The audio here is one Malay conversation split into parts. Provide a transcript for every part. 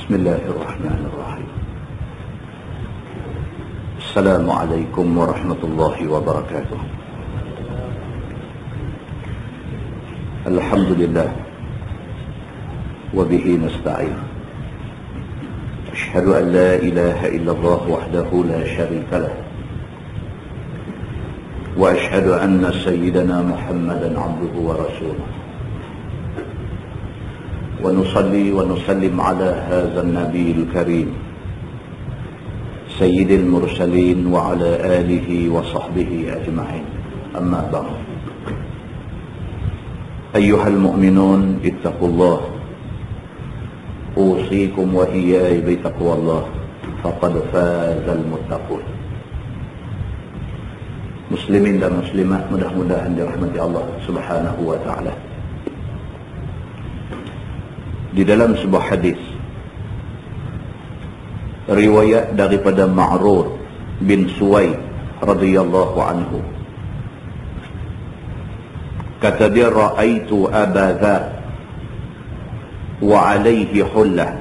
بسم الله الرحمن الرحيم. السلام عليكم ورحمة الله وبركاته. الحمد لله وبه نستعين. أشهد أن لا إله إلا الله وحده لا شريك له، وأشهد أن سيدنا محمدا عبده ورسوله، ونصلي ونسلم على هذا النبي الكريم سيد المرسلين وعلى آله وصحبه أجمعين. أما بعد، أيها المؤمنون اتقوا الله، أوصيكم وإياي بتقوى الله، فقد فاز المتقون. Muslimin dan muslimat, mudah-mudahan dirahmati Allah Subhanahu wa ta'ala. Di dalam sebuah hadis riwayat daripada Ma'rur bin Suwaid radhiyallahu anhu, kata dia, ra'aitu Aba Dzar wa alayhi hullah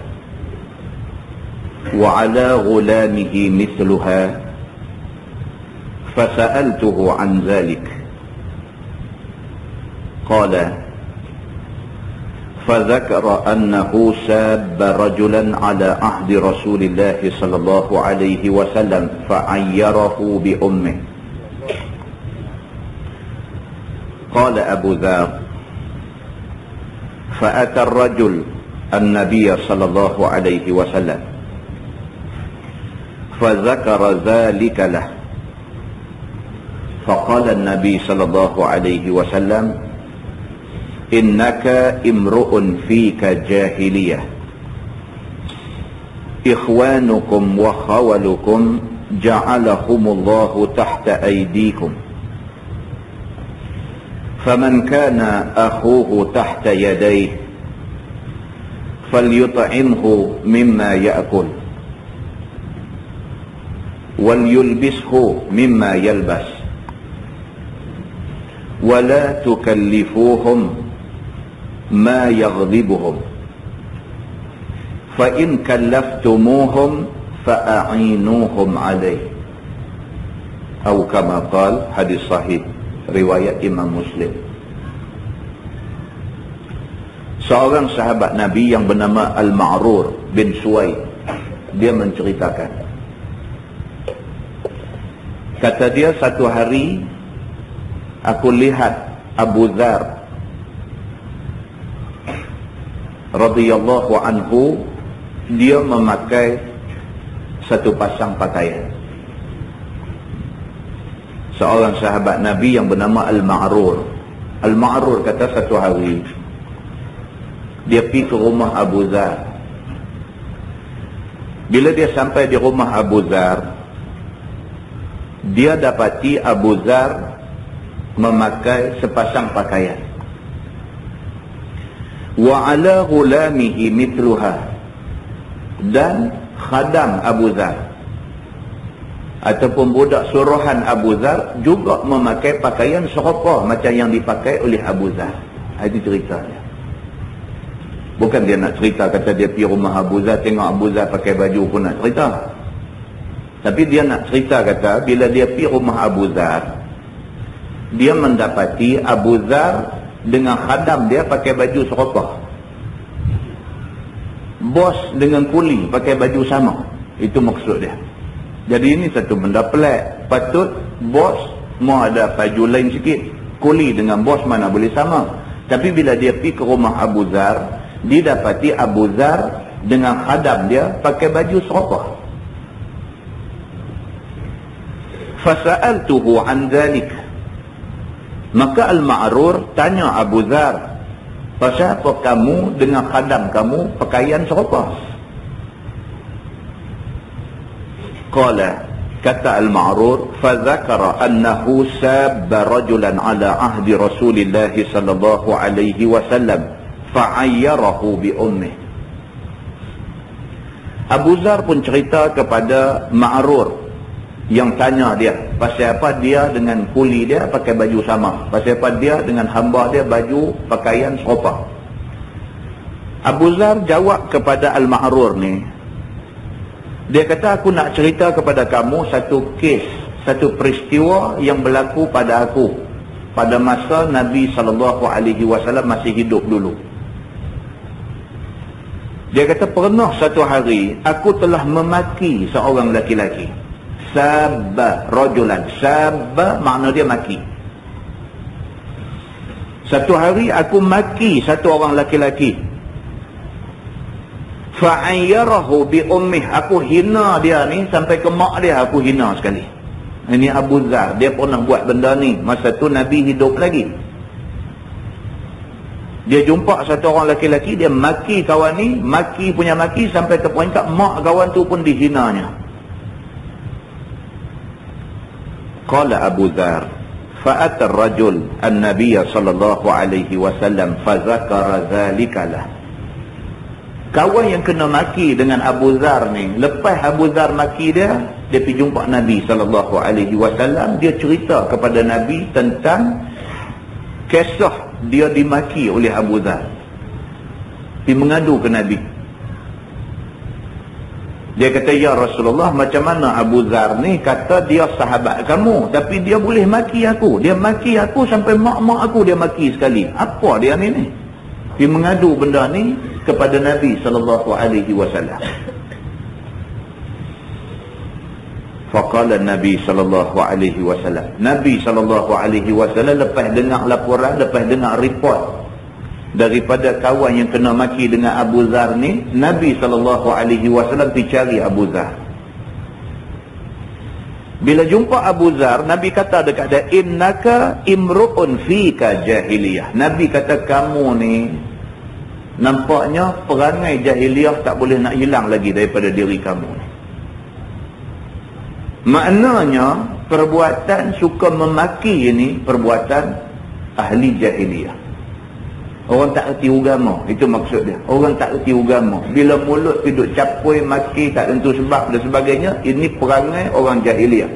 wa ala ghulamihi mithluha فسألته عن ذلك قال فذكر أنه ساب رجلا على عهد رسول الله صلى الله عليه وسلم فعيره بأمه. قال أبو ذر فأتى الرجل النبي صلى الله عليه وسلم فذكر ذلك له فقال النبي صلى الله عليه وسلم إنك امرؤ فيك جاهلية إخوانكم وخولكم جعلهم الله تحت أيديكم فمن كان أخوه تحت يديه فليطعمه مما يأكل وليلبسه مما يلبس ولا تكلفوهم ما يغضبهم فإن كلفتموهم فأعينوهم عليه أو كما قال. Hadis sahih riwayat Imam Muslim. Seorang sahabat Nabi yang bernama Al-Ma'rur bin Suwaid, dia menceritakan, kata dia, satu hari aku lihat Abu Dzar radhiyallahu anhu, dia memakai satu pasang pakaian. Seorang sahabat Nabi yang bernama Al-Ma'rur. Al-Ma'rur kata satu hari dia pergi ke rumah Abu Dzar. Bila dia sampai di rumah Abu Dzar, dia dapati Abu Dzar memakai sepasang pakaian. Wa ala ghulamihi mithluha, dan khadam Abu Dzar ataupun budak suruhan Abu Dzar juga memakai pakaian serupa macam yang dipakai oleh Abu Dzar. Itu ceritanya. Bukan dia nak cerita kata dia pergi rumah Abu Dzar, tengok Abu Dzar pakai baju pun nak cerita. Tapi dia nak cerita kata bila dia pergi rumah Abu Dzar, dia mendapati Abu Dzar dengan khadam dia pakai baju serupa. Bos dengan kuli pakai baju sama. Itu maksud dia. Jadi ini satu benda pelik. Patut bos mau ada baju lain sikit. Kuli dengan bos mana boleh sama. Tapi bila dia pergi ke rumah Abu Dzar, didapati Abu Dzar dengan khadam dia pakai baju serupa. Fasa'altuhu an dzalik. Maka Al-Ma'rur tanya Abu Dzar, pasal apa kamu dengan khadam kamu pakaian serupa? Qala, kata Al-Ma'rur, fadzakara annahu sabba rajulan ala ahdi Rasulillah sallallahu alaihi wasallam fa'ayyarahu bi ummih. Abu Dzar pun cerita kepada Ma'rur yang tanya dia, pasal apa dia dengan kuli dia pakai baju sama, pasal apa dia dengan hamba dia baju pakaian serupa. Abu Zar jawab kepada Al-Ma'rur ni. Dia kata, aku nak cerita kepada kamu satu kes, satu peristiwa yang berlaku pada aku pada masa Nabi SAW masih hidup dulu. Dia kata, pernah satu hari aku telah memaki seorang laki-laki. Sabba rajulan. Sabba makna dia maki. Satu hari aku maki satu orang laki-laki. Fa'ayyarahu bi ummih. Aku hina dia ni sampai ke mak dia aku hina sekali. Ini Abu Zar, dia pernah buat benda ni masa tu Nabi hidup lagi. Dia jumpa satu orang laki-laki, dia maki kawan ni, maki punya maki sampai ke peringkat mak kawan tu pun dihinanya. Qala Abu Zar, fa'ata ar-rajul an-nabiy sallallahu alaihi wasallam fa zakara zalika lah. Kawan yang kena maki dengan Abu Zar ni, lepas Abu Zar maki dia pergi jumpa Nabi SAW. Dia cerita kepada Nabi tentang kisah dia dimaki oleh Abu Zar. Pergi mengadu ke Nabi. Dia kata, ya Rasulullah, macam mana Abu Zar ni kata dia sahabat kamu, tapi dia boleh maki aku. Dia maki aku sampai mak-mak aku dia maki sekali. Apa dia ni? Pergi mengadu benda ni kepada Nabi SAW. Faqala Nabi SAW. Nabi SAW lepas dengar laporan, lepas dengar report daripada kawan yang kena maki dengan Abu Zar ni, Nabi SAW pergi cari Abu Zar. Bila jumpa Abu Zar, Nabi kata dekat dia, innaka imru'un fika jahiliyah. Nabi kata, kamu ni nampaknya perangai jahiliyah tak boleh nak hilang lagi daripada diri kamu ni. Maknanya perbuatan suka memaki ini perbuatan ahli jahiliyah. Orang tak erti agama, itu maksud dia. Orang tak erti agama. Bila mulut duduk capui, maki, tak tentu sebab dan sebagainya, ini perangai orang jahiliyah.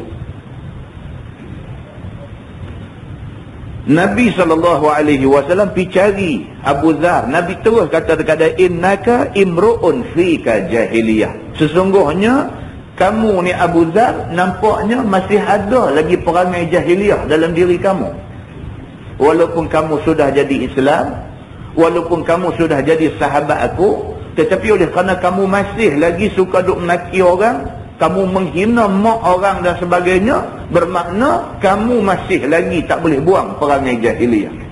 Nabi SAW pergi cari Abu Zar. Nabi terus kata dekat dia, innaka imru'un fika jahiliyah. Sesungguhnya kamu ni Abu Zar nampaknya masih ada lagi perangai jahiliyah dalam diri kamu. Walaupun kamu sudah jadi Islam, walaupun kamu sudah jadi sahabat aku, tetapi oleh kerana kamu masih lagi suka duk menaki orang, kamu menghina mak orang dan sebagainya, bermakna kamu masih lagi tak boleh buang perangai jahiliyah.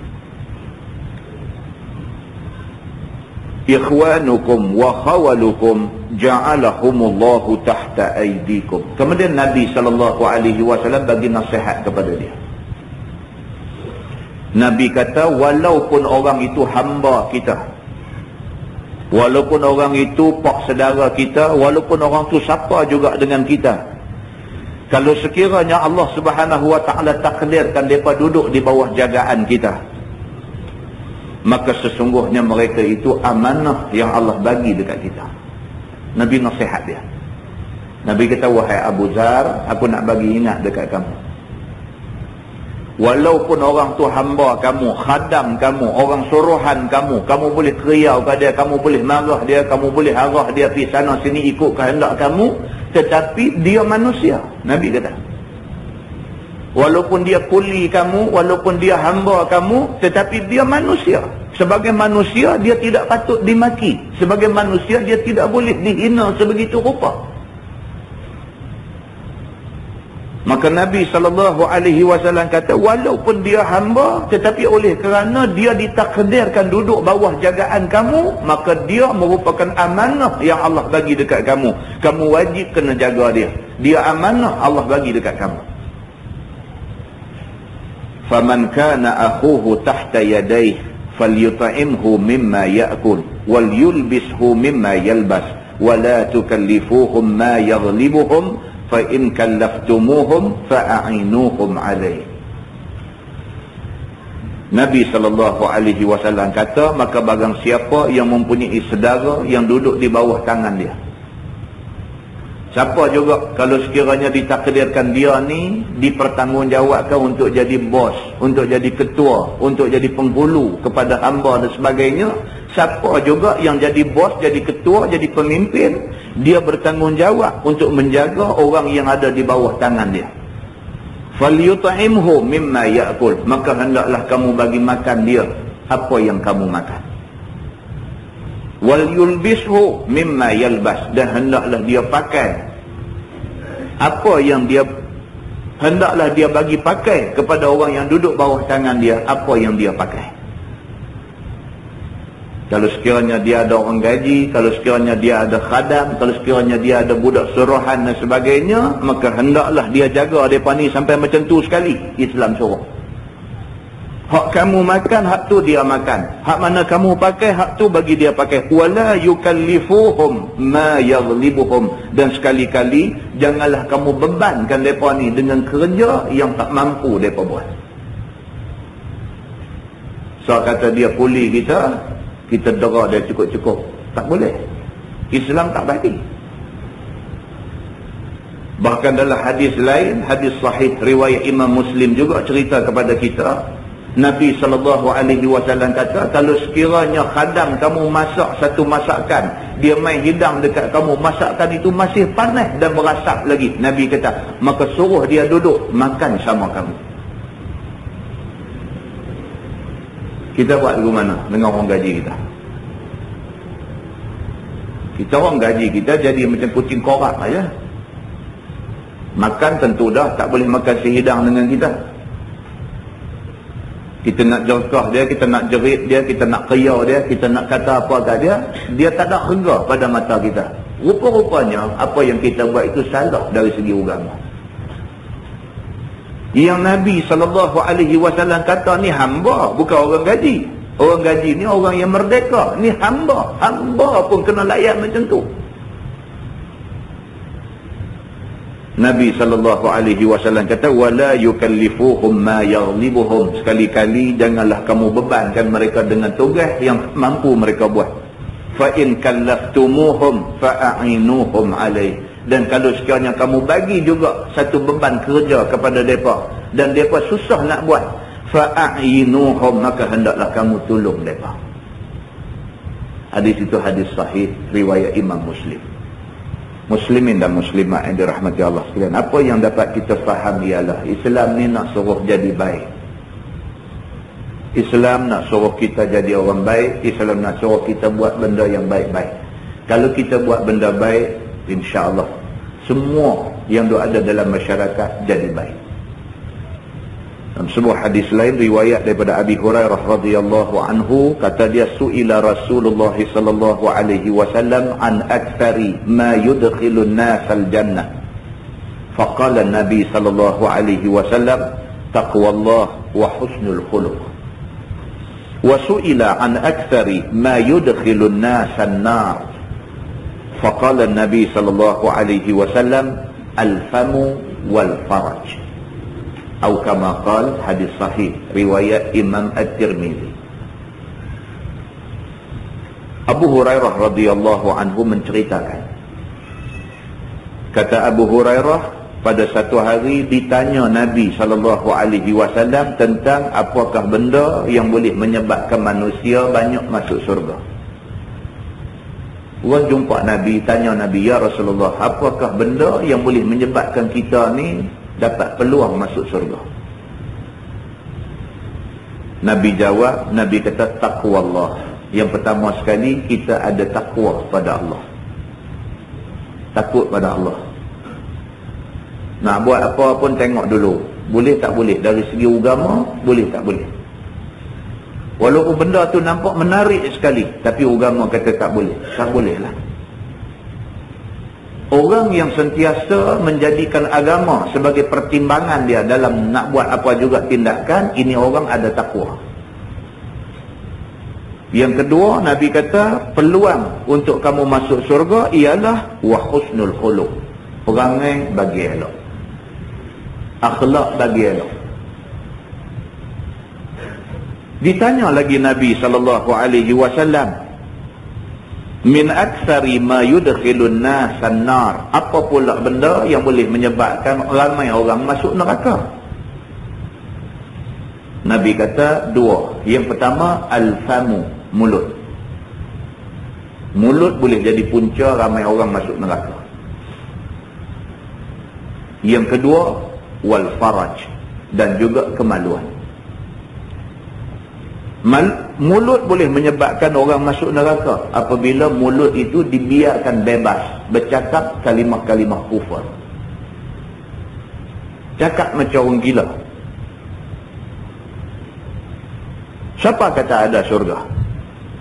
Ikhwanukum wa khawalukum ja'alahumullahu tahta aydikum. Kemudian Nabi SAW bagi nasihat kepada dia. Nabi kata, walaupun orang itu hamba kita, walaupun orang itu pak saudara kita, walaupun orang itu siapa juga dengan kita, kalau sekiranya Allah Subhanahu wa taala takdirkan mereka duduk di bawah jagaan kita, maka sesungguhnya mereka itu amanah yang Allah bagi dekat kita. Nabi nasihat dia. Nabi kata, wahai Abu Zar, aku nak bagi ingat dekat kamu. Walaupun orang tu hamba kamu, khadam kamu, orang suruhan kamu, kamu boleh keriau pada dia, kamu boleh marah dia, kamu boleh arah dia pergi sana sini ikut kehendak kamu, tetapi dia manusia. Nabi kata, walaupun dia kuli kamu, walaupun dia hamba kamu, tetapi dia manusia. Sebagai manusia, dia tidak patut dimaki. Sebagai manusia, dia tidak boleh dihina sebegitu rupa. Maka Nabi SAW kata, walaupun dia hamba, tetapi oleh kerana dia ditakdirkan duduk bawah jagaan kamu, maka dia merupakan amanah yang Allah bagi dekat kamu. Kamu wajib kena jaga dia. Dia amanah Allah bagi dekat kamu. Faman kana akhuhu tahta yadayhi falyut'imhu mimma ya'kul wal yulbishu mimma yalbas wa la tukallifuhum ma yaghlibuhum fa in kallaftumuhum fa'ainuhum alayh. Nabi SAW kata, maka barang siapa yang mempunyai saudara yang duduk di bawah tangan dia, siapa juga kalau sekiranya ditakdirkan dia ni dipertanggungjawabkan untuk jadi bos, untuk jadi ketua, untuk jadi penghulu kepada hamba dan sebagainya, Siapa juga yang jadi bos, jadi ketua, jadi pemimpin, dia bertanggungjawab untuk menjaga orang yang ada di bawah tangan dia. Falyut'imhu mimma ya'kul, maka hendaklah kamu bagi makan dia apa yang kamu makan. Wal yulbishu mimma yalbas, dan hendaklah dia pakai apa yang dia, hendaklah dia bagi pakai kepada orang yang duduk bawah tangan dia apa yang dia pakai. Kalau sekiranya dia ada orang gaji, kalau sekiranya dia ada khadam, kalau sekiranya dia ada budak suruhan dan sebagainya, maka hendaklah dia jaga mereka ni sampai macam tu sekali. Islam suruh. Hak kamu makan, hak tu dia makan. Hak mana kamu pakai, hak tu bagi dia pakai. Wala yukallifuhum ma yaghlibuhum, dan sekali-kali janganlah kamu bebankan mereka ni dengan kerja yang tak mampu mereka buat. So kata dia kuli kita dera dia cukup-cukup. Tak boleh. Islam tak bagi. Bahkan dalam hadis lain, hadis sahih riwayat Imam Muslim juga cerita kepada kita, Nabi SAW kata, kalau sekiranya khadam kamu masak satu masakan, dia main hidang dekat kamu, masakan itu masih panas dan berasap lagi, Nabi kata, maka suruh dia duduk makan sama kamu. Kita buat lagu mana dengan orang gaji kita? Kita orang gaji kita jadi macam kucing korak aja. Makan tentu dah tak boleh makan sehidang dengan kita. Kita nak jerkah dia, kita nak jerit dia, kita nak qiyau dia, kita nak kata apa kat dia, dia tak ada harga pada mata kita. Rupa-rupanya apa yang kita buat itu salah dari segi agama. Yang Nabi SAW kata ni hamba, bukan orang gaji. Orang gaji ni orang yang merdeka. Ni hamba. Hamba pun kena layan macam tu. Nabi SAW kata, wala yukallifuhum ma yaghlibuhum, sekali-kali janganlah kamu bebankan mereka dengan tugas yang mampu mereka buat. Fa in kallaftumuhum fa'ainuhum alaih, dan kalau sekiranya kamu bagi juga satu beban kerja kepada mereka dan mereka susah nak buat, fa'ainuhum, maka hendaklah kamu tolong mereka. Hadis itu hadis sahih riwayat Imam Muslim. Muslimin dan muslimat yang dirahmati Allah sekalian, apa yang dapat kita faham ialah Islam ni nak suruh jadi baik. Islam nak suruh kita jadi orang baik. Islam nak suruh kita buat benda yang baik-baik. Kalau kita buat benda baik, insya-Allah semua yang ada dalam masyarakat jadi baik. Dalam sebuah hadis lain riwayat daripada Abi Hurairah radhiyallahu anhu, kata dia, su'ila Rasulullah sallallahu alaihi wasallam an aktsari ma yudkhilun nas al-jannah. Faqala an-nabi sallallahu alaihi wasallam taqwallah wa husnul khuluq. Wa su'ila an aktsari ma yudkhilun nas an-nar. Faqala an-nabi sallallahu alaihi wasallam al-famu wal faraj. Atau kama qala, hadis sahih riwayat Imam At-Tirmizi. Abu Hurairah radhiyallahu anhu menceritakan, kata Abu Hurairah, pada satu hari ditanya Nabi SAW tentang apakah benda yang boleh menyebabkan manusia banyak masuk surga. Orang jumpa Nabi, tanya Nabi, ya Rasulullah, apakah benda yang boleh menyebabkan kita ni dapat peluang masuk surga? Nabi jawab, Nabi kata, taqwa Allah. Yang pertama sekali, kita ada takwa pada Allah. Takut pada Allah. Nak buat apa pun tengok dulu, boleh tak boleh. Dari segi agama, boleh tak boleh. Walaupun benda tu nampak menarik sekali, tapi agama kata tak boleh. Tak boleh lah. Orang yang sentiasa menjadikan agama sebagai pertimbangan dia dalam nak buat apa juga tindakan, ini orang ada takwa. Yang kedua, Nabi kata peluang untuk kamu masuk surga ialah wa husnul khuluq. Perangai bagi elok, akhlak bagi elok. Ditanya lagi Nabi SAW, min aktsari ma yudkhilun nas an-nar, apa pula benda yang boleh menyebabkan ramai orang masuk neraka? Nabi kata dua. Yang pertama, al-famu, mulut. Mulut boleh jadi punca ramai orang masuk neraka. Yang kedua, wal faraj, dan juga kemaluan. Mulut boleh menyebabkan orang masuk neraka apabila mulut itu dibiarkan bebas bercakap kalimah-kalimah kufur. Cakap macam orang gila. Siapa kata ada syurga?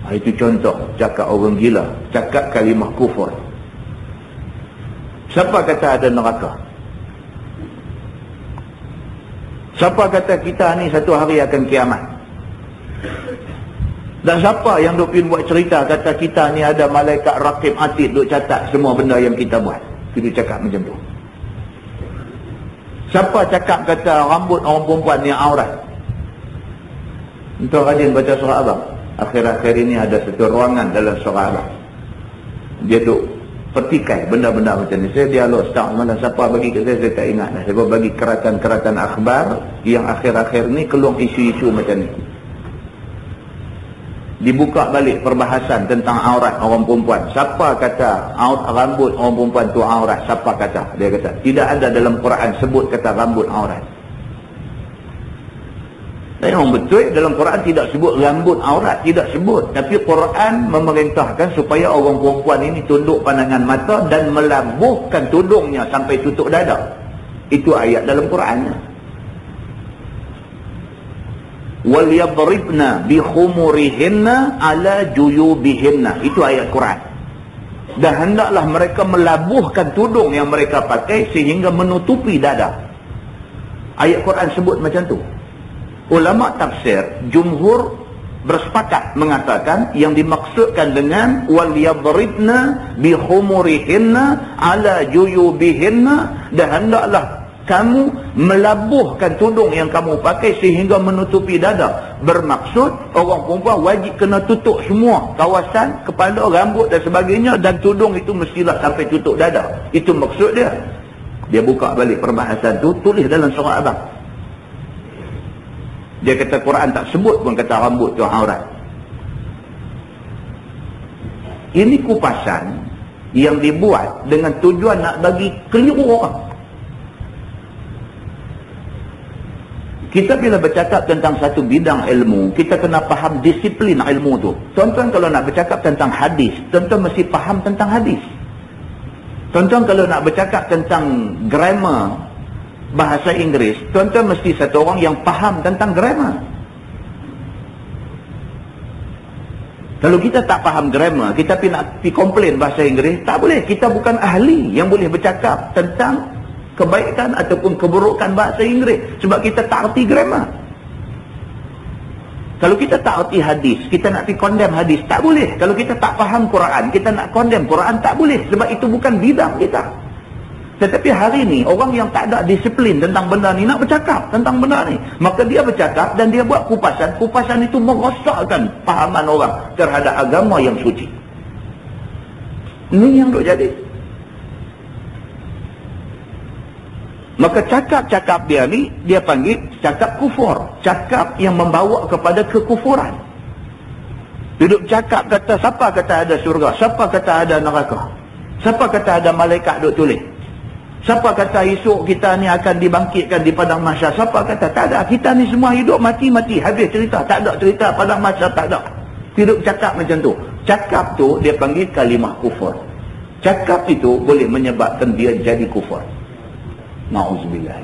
Itu contoh cakap orang gila, cakap kalimah kufur. Siapa kata ada neraka? Siapa kata kita ni satu hari akan kiamat? Dan siapa yang duk buat cerita kata kita ni ada malaikat raqib atid duk catat semua benda yang kita buat? Kita cakap macam tu. Siapa cakap kata rambut orang perempuan ni aurat? Untuk rajin baca surah Abang. Akhir-akhir ini ada satu ruangan dalam surah Abang. Dia duk petikai benda-benda macam ni. Saya dialog start malam, siapa bagi ke saya tak ingat dah. Saya bagi keratan-keratan akhbar yang akhir-akhir ni keluar isu-isu macam ni. Dibuka balik perbahasan tentang aurat orang perempuan. Siapa kata rambut orang perempuan tu aurat? Siapa kata? Dia kata tidak ada dalam Quran sebut kata rambut aurat. Dan yang betul dalam Quran tidak sebut rambut aurat, tidak sebut. Tapi Quran memerintahkan supaya orang perempuan ini tunduk pandangan mata dan melabuhkan tudungnya sampai tutup dada. Itu ayat dalam Qurannya. Wal yadribna bi khumurihinna ala juyubihinna. Itu ayat Quran. Dan hendaklah mereka melabuhkan tudung yang mereka pakai sehingga menutupi dada. Ayat Quran sebut macam tu. Ulama tafsir jumhur bersepakat mengatakan yang dimaksudkan dengan wal yadribna bi khumurihinna ala juyubihinna, dan hendaklah kamu melabuhkan tudung yang kamu pakai sehingga menutupi dada. Bermaksud orang perempuan wajib kena tutup semua kawasan kepala, rambut dan sebagainya, dan tudung itu mestilah sampai tutup dada. Itu maksud dia. Dia buka balik perbahasan tu, tulis dalam surah Abang. Dia kata Quran tak sebut pun kata rambut tu aurat. Ini kupasan yang dibuat dengan tujuan nak bagi keliru orang. Kita bila bercakap tentang satu bidang ilmu, kita kena faham disiplin ilmu tu. Tuan-tuan kalau nak bercakap tentang hadis, tuan-tuan mesti faham tentang hadis. Tuan-tuan kalau nak bercakap tentang grammar bahasa Inggeris, tuan-tuan mesti satu orang yang faham tentang grammar. Kalau kita tak faham grammar, kita nak pergi komplain bahasa Inggeris, tak boleh. Kita bukan ahli yang boleh bercakap tentang kebaikan ataupun keburukan bahasa Inggeris, sebab kita tak erti grammar. Kalau kita tak erti hadis, kita nak pergi condemn hadis, tak boleh. Kalau kita tak faham Quran, kita nak condemn Quran, tak boleh, sebab itu bukan bidang kita. Tetapi hari ni orang yang tak ada disiplin tentang benda ni nak bercakap tentang benda ni, maka dia bercakap dan dia buat kupasan. Kupasan itu merosakkan fahaman orang terhadap agama yang suci. Ini yang duk jadi. Maka cakap-cakap dia ni dia panggil cakap kufur, cakap yang membawa kepada kekufuran. Duduk cakap kata siapa kata ada syurga, siapa kata ada neraka, siapa kata ada malaikat duk tulis, siapa kata esok kita ni akan dibangkitkan di padang mahsyar, siapa kata tak ada, kita ni semua hidup mati-mati, habis cerita, tak ada cerita padang mahsyar, tak ada. Duduk cakap macam tu. Cakap tu dia panggil kalimah kufur. Cakap itu boleh menyebabkan dia jadi kufur. Na'udzubillah.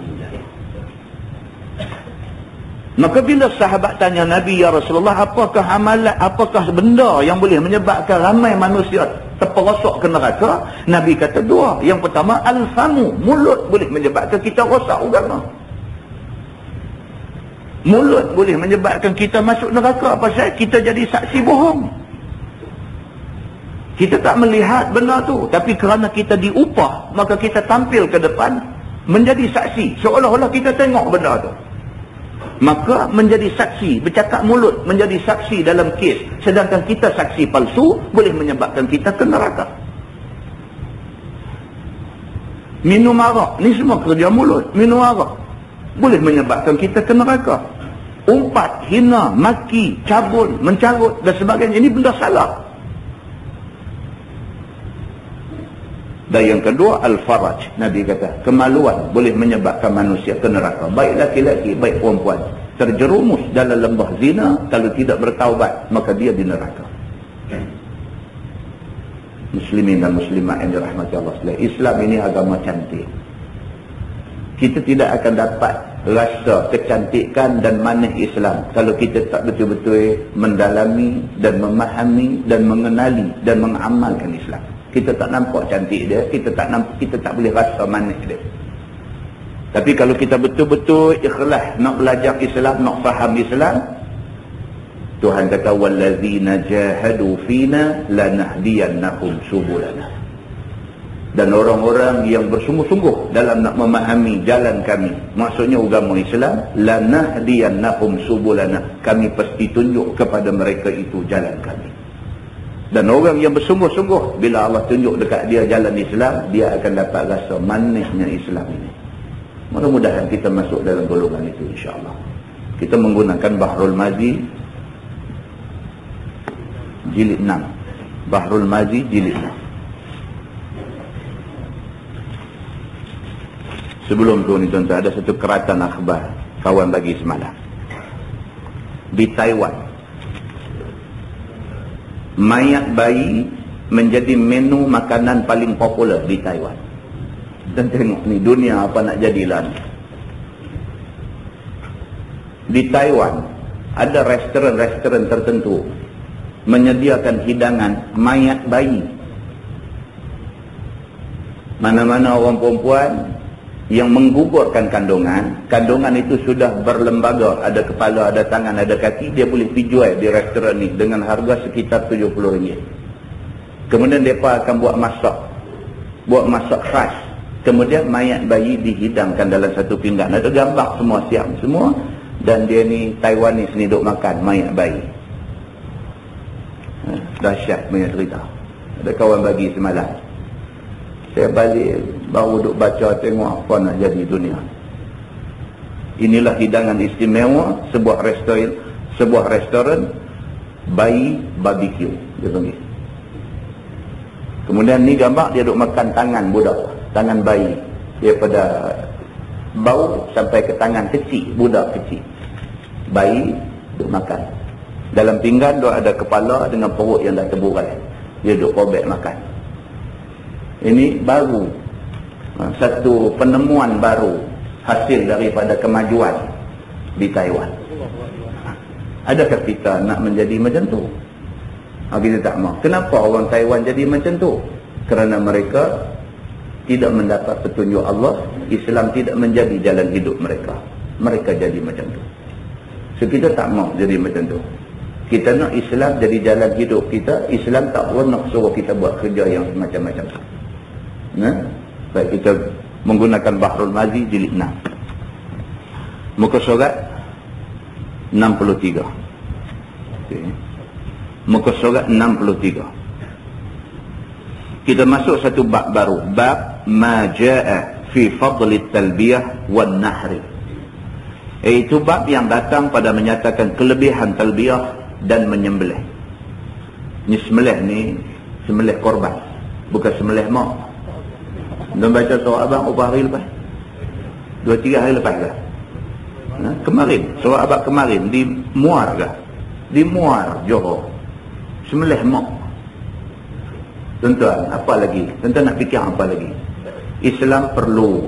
Maka bila sahabat tanya Nabi, ya Rasulullah, apakah amalan, apakah benda yang boleh menyebabkan ramai manusia terperosok ke neraka? Nabi kata dua. Yang pertama, al-famu, mulut boleh menyebabkan kita rosak agama. Mulut boleh menyebabkan kita masuk neraka pasal kita jadi saksi bohong. Kita tak melihat benda tu, tapi kerana kita diupah, maka kita tampil ke depan menjadi saksi, seolah-olah kita tengok benda tu. Maka menjadi saksi, bercakap mulut menjadi saksi dalam kes, sedangkan kita saksi palsu, boleh menyebabkan kita ke neraka. Minum arak, ni semua kerja mulut. Minum arak boleh menyebabkan kita ke neraka. Umpat, hina, maki, cabul, mencarut dan sebagainya, ini benda salah. Dan yang kedua, al-faraj. Nabi kata, kemaluan boleh menyebabkan manusia ke neraka. Baik laki-laki, baik perempuan. Terjerumus dalam lembah zina, kalau tidak bertaubat, maka dia di neraka. Muslimin dan muslimat yang dirahmati Allah sekalian. Islam ini agama cantik. Kita tidak akan dapat rasa kecantikan dan manis Islam kalau kita tak betul-betul mendalami dan memahami dan mengenali dan mengamalkan Islam. Kita tak nampak cantik dia, kita tak boleh rasa manis dia. Tapi kalau kita betul-betul ikhlas nak belajar Islam, nak faham Islam, Tuhan kata wallazina jahadu fina lanahdiyannahum subulana. Dan orang-orang yang bersungguh-sungguh dalam nak memahami jalan kami, maksudnya agama Islam, lanahdiyannahum subulana, kami pasti tunjuk kepada mereka itu jalan kami. Dan orang yang bersungguh-sungguh, bila Allah tunjuk dekat dia jalan Islam, dia akan dapat rasa manisnya Islam ini. Mudah-mudahan kita masuk dalam golongan itu, insyaAllah. Kita menggunakan Bahrul Mazi jilid 6. Bahrul Mazi jilid 6. Sebelum tu ni tuan-tuan, ada satu keratan akhbar kawan bagi semalam. Di Taiwan, mayat bayi menjadi menu makanan paling popular di Taiwan. Dan tengok ni, dunia apa nak jadilah ni. Di Taiwan, ada restoran-restoran tertentu menyediakan hidangan mayat bayi. Mana-mana orang perempuan yang menggugurkan kandungan itu sudah berlembaga, ada kepala, ada tangan, ada kaki, dia boleh pergi jual di restoran ni dengan harga sekitar RM70. Kemudian mereka akan buat masak khas. Kemudian mayat bayi dihidangkan dalam satu pinggan, ada gambar semua, siap semua. Dan dia ni Taiwanis ni duk makan mayat bayi. Dahsyat punya cerita. Ada kawan bagi semalam. Saya balik baru duk baca, tengok apa nak jadi dunia. Inilah hidangan istimewa sebuah restoran bayi barbecue dia panggil. Kemudian ni gambar dia duk makan tangan budak, tangan bayi, daripada bau sampai ke tangan kecil, budak kecil. Bayi duk makan. Dalam pinggan duk ada kepala dengan perut yang dah terburai. Dia duk robek makan. Ini baru, satu penemuan baru hasil daripada kemajuan di Taiwan. Adakah kita nak menjadi macam tu? Kita tak mahu. Kenapa orang Taiwan jadi macam tu? Kerana mereka tidak mendapat petunjuk Allah. Islam tidak menjadi jalan hidup mereka. Mereka jadi macam tu. So kita tak mahu jadi macam tu. Kita nak Islam jadi jalan hidup kita. Islam tak pernah suruh kita buat kerja yang macam-macam. Baik, kita menggunakan Bahrul Mazi jilid 6. Muka surat 63. Okay. Muka surat 63. Kita masuk satu bab baru. Bab ma jaa fi fadli talbiyah wan nahri. Itu bab yang datang pada menyatakan kelebihan talbiyah dan menyembelih. Ni sembelih ni, sembelih korban, bukan sembelih mak. Dan baca surah abang berapa hari lepas? 2-3 hari lepas dah. Kemarin, surah abang kemarin di Muar dah. Di Muar, Johor. Sembelih mak. Tuan-tuan, apa lagi? Tuan-tuan nak fikir apa lagi? Islam perlu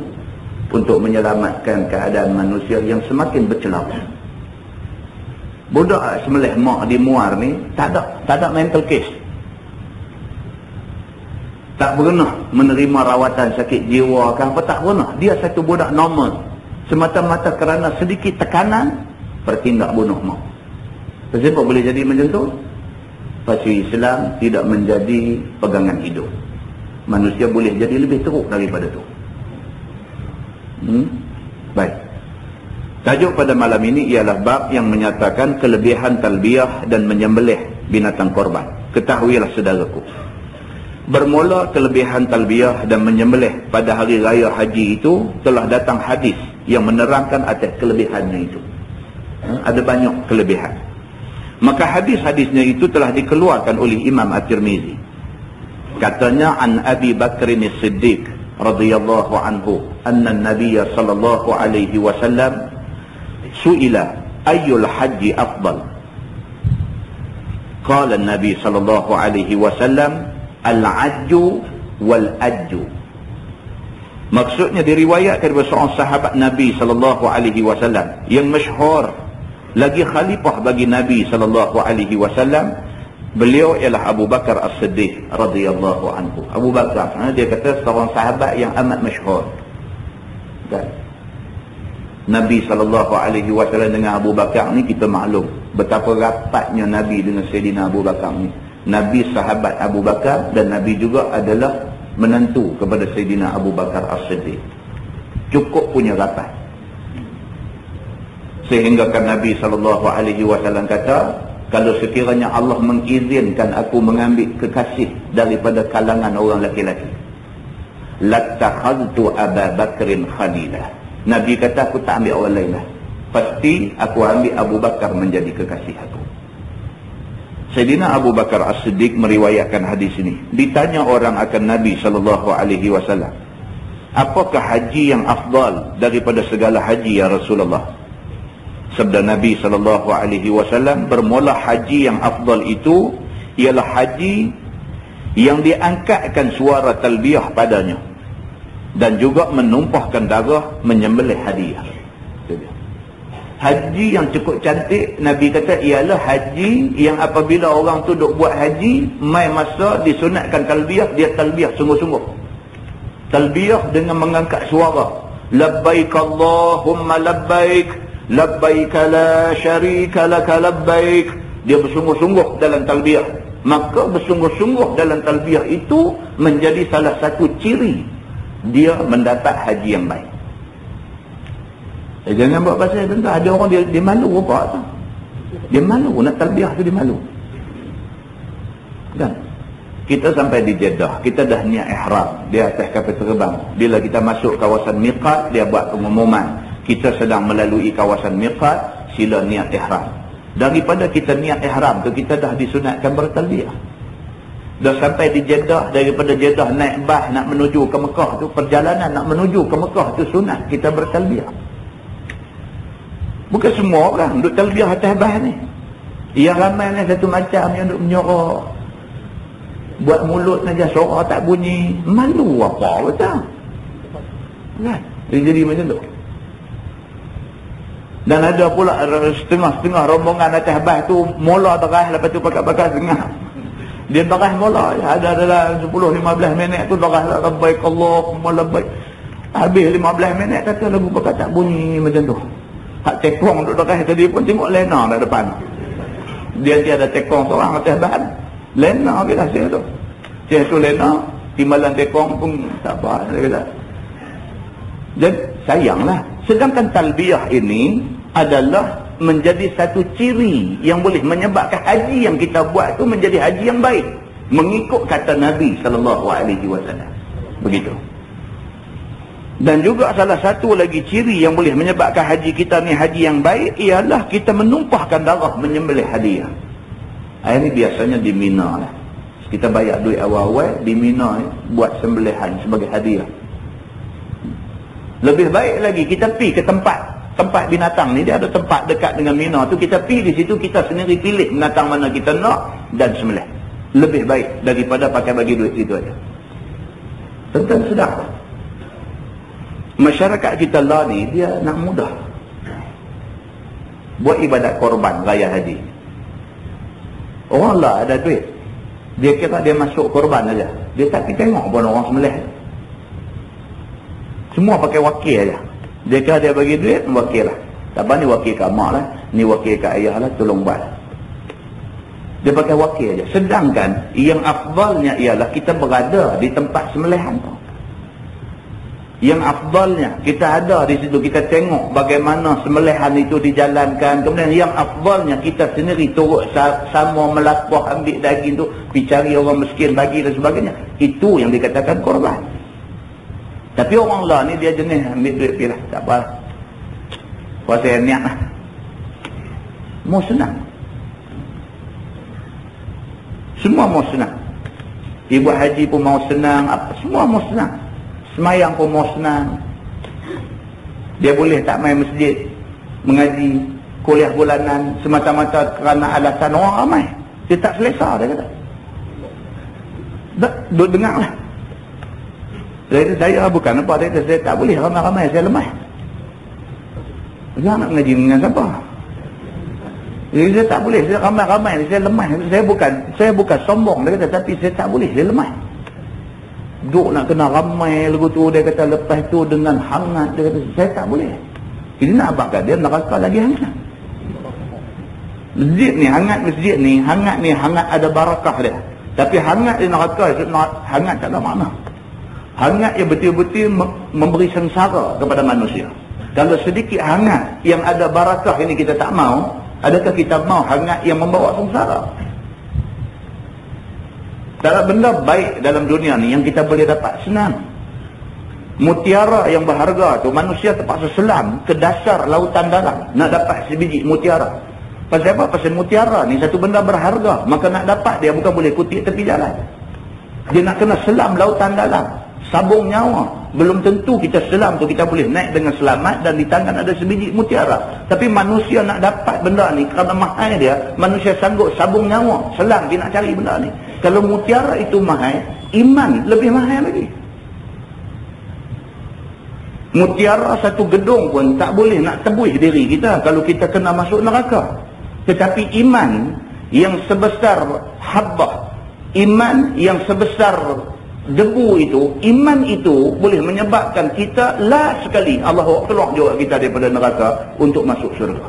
untuk menyelamatkan keadaan manusia yang semakin bercelaru. Budak sembelih mak di Muar ni tak ada mental case. Tak pernah menerima rawatan sakit jiwa kan apa, tak pernah. Dia satu budak normal. Semata-mata kerana sedikit tekanan bertindak bunuh mak. Kenapa boleh jadi macam tu? Pasal Islam tidak menjadi pegangan hidup. Manusia boleh jadi lebih teruk daripada tu. Baik. Tajuk pada malam ini ialah bab yang menyatakan kelebihan talbiyah dan menyembelih binatang korban. Ketahuilah saudaraku, bermula kelebihan talbiyah dan menyembelih pada hari raya haji itu telah datang hadis yang menerangkan atas kelebihannya itu. Ada banyak kelebihan. Maka hadis-hadisnya itu telah dikeluarkan oleh Imam At-Tirmizi. Katanya an Abi Bakr As-Siddiq radhiyallahu anhu anna an-nabiy sallallahu alaihi wasallam su'ila ayyul haji afdal. Qala an-nabi sallallahu alaihi wasallam al-ajju wal-ajju. Maksudnya diriwayatkan dari seorang sahabat Nabi sallallahu alaihi wasallam yang masyhur lagi khalifah bagi Nabi sallallahu alaihi wasallam. Beliau ialah Abu Bakar As-Siddiq radhiyallahu anhu. Abu Bakar, dia kata seorang sahabat yang amat masyhur. Dan Nabi sallallahu alaihi wasallam dengan Abu Bakar ni kita maklum betapa rapatnya Nabi dengan Sayyidina Abu Bakar ni. Nabi sahabat Abu Bakar dan Nabi juga adalah menantu kepada Sayyidina Abu Bakar As-Siddiq. Cukup punya rapat. Sehingga kan Nabi sallallahu alaihi wasallam kata, kalau sekiranya Allah mengizinkan aku mengambil kekasih daripada kalangan orang lelaki-lelaki, lattakhadtu Abu Bakrin khalila. Nabi kata aku tak ambil orang lain lah. Pasti aku ambil Abu Bakar menjadi kekasih aku. Sayyidina Abu Bakar As-Siddiq meriwayatkan hadis ini. Ditanya orang akan Nabi SAW, apakah haji yang afdal daripada segala haji ya Rasulullah? Sabda Nabi SAW, bermula haji yang afdal itu ialah haji yang diangkatkan suara talbiyah padanya dan juga menumpahkan darah menyembelih hadiah. Haji yang cukup cantik, Nabi kata, ialah haji yang apabila orang tu duk buat haji, mai masa disunatkan talbiyah, dia talbiyah sungguh-sungguh. Talbiyah dengan mengangkat suara. Labbaik Allahumma labbaik, labbaik la syarika laka labbaik. Dia bersungguh-sungguh dalam talbiyah. Maka bersungguh-sungguh dalam talbiyah itu menjadi salah satu ciri dia mendapat haji yang baik. Jangan buat pasal tentu ada orang dia malu apa tu. Dia malu nak talbiyah tu, dia malu. Dan kita sampai di Jeddah, kita dah niat ihram di atas kapal terbang. Bila kita masuk kawasan miqat, dia buat pengumuman, kita sedang melalui kawasan miqat, sila niat ihram. Daripada kita niat ihram tu, kita dah disunatkan bertalbiyah. Dah sampai di Jeddah, daripada Jeddah naik bas nak menuju ke Mekah tu, perjalanan nak menuju ke Mekah tu sunat kita bertalbiyah. Bukan semua orang duk talbiyah atas bas ni. Yang ramai ni satu macam yang duk menyorok, buat mulut saja suara tak bunyi, malu apa betul kan? Jadi macam tu. Dan ada pula setengah-setengah rombongan atas bas tu mula terah, lepas tu pakat-pakat setengah. Dia terah mula, ada dalam 10-15 minit tu terah labbaik Allahumma labbaik. Habis 15 minit kata lagu pakat tak bunyi macam tu. Hak tekong duduk terah tadi pun tengok lena kat depan. Dia ada tekong seorang atas bas. Lena kita saya tu. Saya tu lena, timbalan tekong pun tak apa, saya kata. Jadi sayanglah. Sedangkan talbiyah ini adalah menjadi satu ciri yang boleh menyebabkan haji yang kita buat tu menjadi haji yang baik, mengikut kata Nabi SAW. Begitu. Dan juga salah satu lagi ciri yang boleh menyebabkan haji kita ni haji yang baik ialah kita menumpahkan darah menyembelih hadiah. Ini biasanya di Mina lah. Kita bayar duit awal-awal di Mina buat sembelihan sebagai hadiah. Lebih baik lagi kita pergi ke tempat binatang ni, dia ada tempat dekat dengan Mina tu, kita pergi di situ, kita sendiri pilih binatang mana kita nak dan sembelih. Lebih baik daripada pakai bagi duit itu aja. Tentang sedar. Masyarakat kita lah ni dia nak mudah buat ibadat korban raya haji. Orang lah ada duit, dia kira dia masuk korban aja, dia tak pergi tengok pun orang sembelih. Semua pakai wakil aja. Dia kira dia bagi duit, wakil lah. Tak apa ni wakil kat mak lah, ni wakil kat ayah lah, tolong buat. Dia pakai wakil aja. Sedangkan yang afdalnya ialah kita berada di tempat sembelihan tu. Yang afdalnya kita ada di situ, kita tengok bagaimana sembelihan itu dijalankan. Kemudian yang afdalnya kita sendiri turut sama melapah, ambil daging tu, pergi cari orang miskin bagi dan sebagainya. Itu yang dikatakan korban. Tapi orang lah ni dia jenis ambil duit pergi lah, tak apa lah. Puasa yang niat lah. Mau senang. Semua mau senang. Dia buat haji pun mau senang, apa semua mau senang. Semayang pun mau senang. Dia boleh tak main masjid, mengaji, kuliah bulanan, semata-mata kerana alasan orang ramai. Dia tak selesa, dia kata. Duduk dengar lah. Saya bukan apa, dia kata, saya tak boleh ramai-ramai, saya lemah. Saya nak mengaji dengan siapa? Jadi saya tak boleh, saya ramai-ramai, saya lemah. Saya bukan sombong, dia kata, tapi saya tak boleh, saya lemah. Duk nak kena ramai lagu tu, dia kata, lepas tu dengan hangat, dia kata, saya tak boleh. Ini nak abakkan dia, neraka lagi hangat. Masjid ni, hangat ada barakah dia. Tapi hangat di neraka, hangat tak ada makna. Hangat yang betul-betul memberi sengsara kepada manusia. Kalau sedikit hangat yang ada barakah ini kita tak mau, adakah kita mau hangat yang membawa sengsara? Tak ada benda baik dalam dunia ni yang kita boleh dapat senang. Mutiara yang berharga tu, manusia terpaksa selam ke dasar lautan dalam nak dapat sebiji mutiara. Pasal apa? Pasal mutiara ni satu benda berharga, maka nak dapat dia bukan boleh kutip tepi jalan. Dia nak kena selam lautan dalam, sabung nyawa. Belum tentu kita selam tu kita boleh naik dengan selamat dan di tangan ada sebiji mutiara. Tapi manusia nak dapat benda ni kerana mahal dia, manusia sanggup sabung nyawa, selam dia nak cari benda ni. Kalau mutiara itu mahal, iman lebih mahal lagi. Mutiara satu gedung pun tak boleh nak tebus diri kita kalau kita kena masuk neraka. Tetapi iman yang sebesar habbah, iman yang sebesar debu itu, iman itu boleh menyebabkan kita last sekali Allah keluar juga kita daripada neraka untuk masuk syurga.